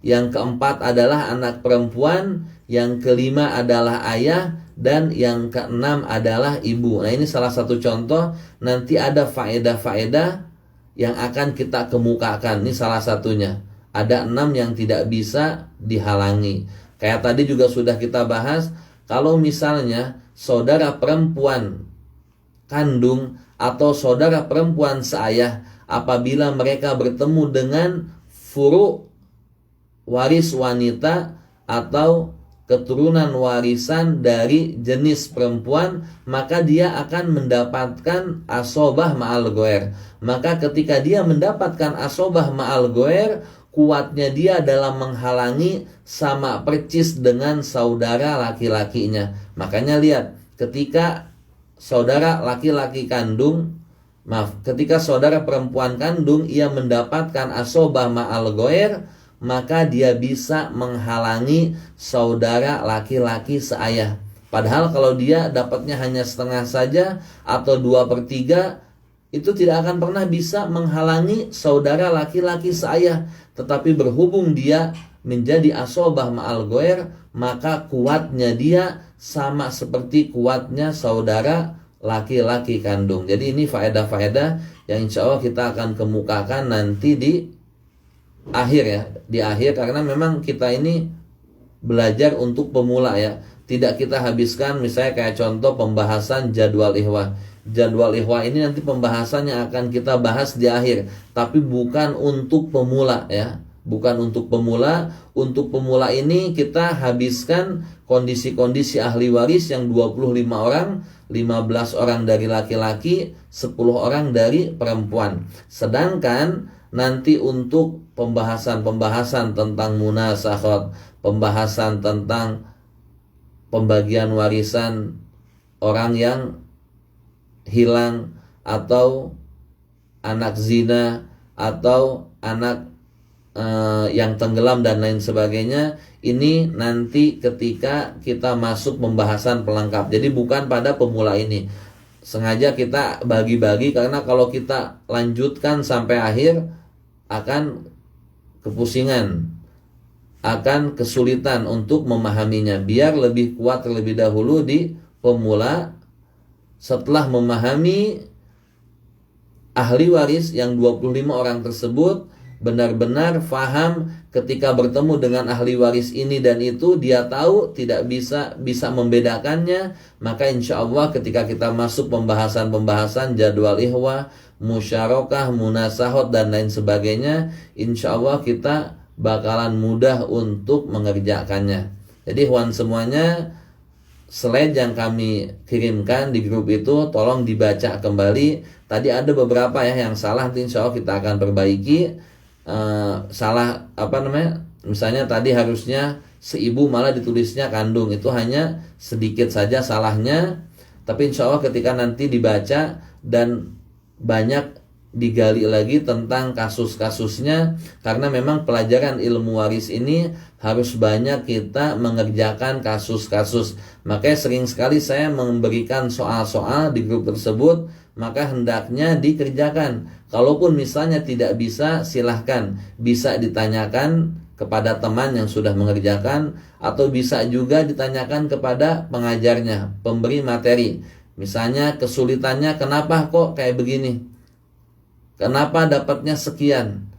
Yang keempat adalah anak perempuan. Yang kelima adalah ayah. Dan yang keenam adalah ibu. Nah, ini salah satu contoh. Nanti ada faedah-faedah yang akan kita kemukakan. Ini salah satunya. Ada 6 yang tidak bisa dihalangi. Kayak tadi juga sudah kita bahas, kalau misalnya saudara perempuan kandung atau saudara perempuan seayah, apabila mereka bertemu dengan furu waris wanita atau keturunan warisan dari jenis perempuan, maka dia akan mendapatkan asobah ma'al goer. Maka ketika dia mendapatkan asobah ma'al goer, kuatnya dia dalam menghalangi sama percis dengan saudara laki-lakinya. Makanya lihat, ketika saudara laki-laki kandung, ketika saudara perempuan kandung ia mendapatkan asobah ma'al goer, maka dia bisa menghalangi saudara laki-laki seayah. Padahal kalau dia dapatnya hanya setengah saja atau 2/3, itu tidak akan pernah bisa menghalangi saudara laki-laki seayah. Tetapi berhubung dia menjadi asobah ma'al goer, maka kuatnya dia sama seperti kuatnya saudara laki-laki kandung. Jadi ini faedah-faedah yang insya Allah kita akan kemukakan nanti di akhir ya. Di akhir, karena memang kita ini belajar untuk pemula ya. Tidak kita habiskan misalnya kayak contoh pembahasan jadwal ikhwah. Jadwal ikhwah ini nanti pembahasannya akan kita bahas di akhir, tapi bukan untuk pemula ya, bukan untuk pemula. Untuk pemula ini kita habiskan kondisi-kondisi ahli waris yang 25 orang, 15 orang dari laki-laki, 10 orang dari perempuan. Sedangkan nanti untuk pembahasan-pembahasan tentang munasakhat, pembahasan tentang pembagian warisan orang yang hilang atau anak zina atau anak yang tenggelam dan lain sebagainya, ini nanti ketika kita masuk pembahasan pelengkap. Jadi bukan pada pemula ini. sengaja kita bagi-bagi, karena kalau kita lanjutkan sampai akhir akan kepusingan, akan kesulitan untuk memahaminya. Biar lebih kuat terlebih dahulu di pemula, setelah memahami ahli waris yang 25 orang tersebut, benar-benar faham ketika bertemu dengan ahli waris ini dan itu, dia tahu, tidak bisa membedakannya, maka insya Allah ketika kita masuk pembahasan jadwal ihwah, musyarakah, munasahot dan lain sebagainya, insya Allah kita bakalan mudah untuk mengerjakannya. Jadi ikhwan semuanya, slide yang kami kirimkan di grup itu tolong dibaca kembali. Tadi ada beberapa ya yang salah, nanti insya Allah kita akan perbaiki. Salah misalnya tadi harusnya seibu malah ditulisnya kandung, itu hanya sedikit saja salahnya, tapi insya Allah ketika nanti dibaca dan banyak digali lagi tentang kasus-kasusnya, karena memang pelajaran ilmu waris ini harus banyak kita mengerjakan kasus-kasus. Makanya sering sekali saya memberikan soal-soal di grup tersebut, maka hendaknya dikerjakan. Kalaupun misalnya tidak bisa, silahkan bisa ditanyakan kepada teman yang sudah mengerjakan, atau bisa juga ditanyakan kepada pengajarnya, pemberi materi. Misalnya kesulitannya, kenapa kok kayak begini? Kenapa dapatnya sekian?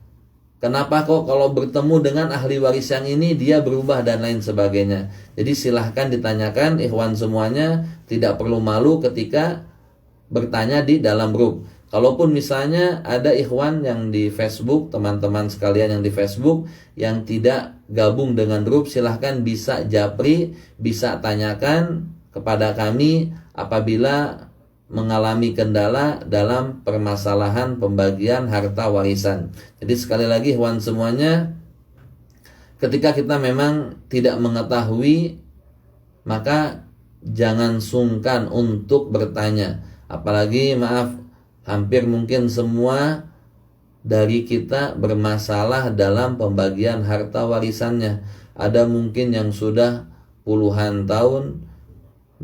Kenapa kok kalau bertemu dengan ahli waris yang ini dia berubah dan lain sebagainya. Jadi silahkan ditanyakan ikhwan semuanya, tidak perlu malu ketika bertanya di dalam grup. Kalaupun misalnya ada ikhwan yang di Facebook, teman-teman sekalian yang di Facebook yang tidak gabung dengan grup, silahkan bisa japri, bisa tanyakan kepada kami apabila mengalami kendala dalam permasalahan pembagian harta warisan. Jadi sekali lagi ikhwan semuanya, ketika kita memang tidak mengetahui, maka jangan sungkan untuk bertanya. Apalagi hampir mungkin semua dari kita bermasalah dalam pembagian harta warisannya. Ada mungkin yang sudah puluhan tahun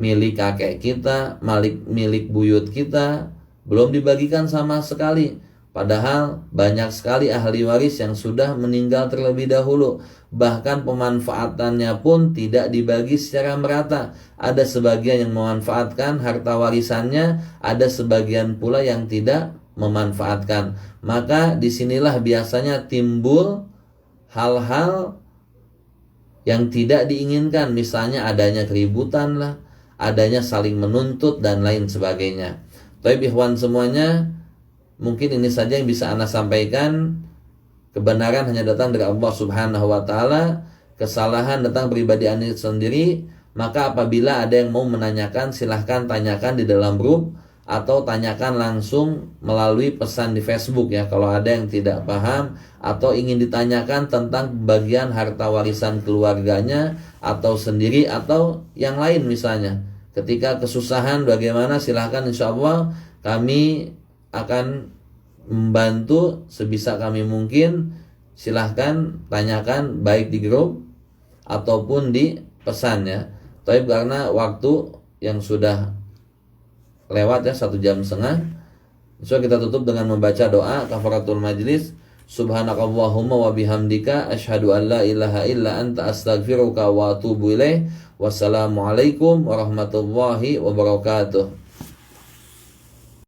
milik kakek kita, milik buyut kita, belum dibagikan sama sekali. Padahal banyak sekali ahli waris yang sudah meninggal terlebih dahulu. Bahkan pemanfaatannya pun tidak dibagi secara merata. Ada sebagian yang memanfaatkan harta warisannya, ada sebagian pula yang tidak memanfaatkan. Maka disinilah biasanya timbul hal-hal yang tidak diinginkan. Misalnya adanya keributan lah, adanya saling menuntut dan lain sebagainya. Tapi ikhwan semuanya, mungkin ini saja yang bisa Anda sampaikan. Kebenaran hanya datang dari Allah Subhanahu wa taala, kesalahan datang pribadi Anda sendiri. Maka apabila ada yang mau menanyakan, silahkan tanyakan di dalam grup atau tanyakan langsung melalui pesan di Facebook ya, kalau ada yang tidak paham atau ingin ditanyakan tentang bagian harta warisan keluarganya atau sendiri atau yang lain misalnya. Ketika kesusahan bagaimana, silahkan, insya Allah kami akan membantu sebisa kami mungkin. Silahkan tanyakan baik di grup ataupun di pesan ya. Tapi karena waktu yang sudah lewat ya 1,5 jam, so kita tutup dengan membaca doa kafaratul majlis. Subhanakallahumma wa bihamdika asyhadu an la ilaha illa anta astaghfiruka wa atubu ilaih. Wassalamualaikum warahmatullahi wabarakatuh.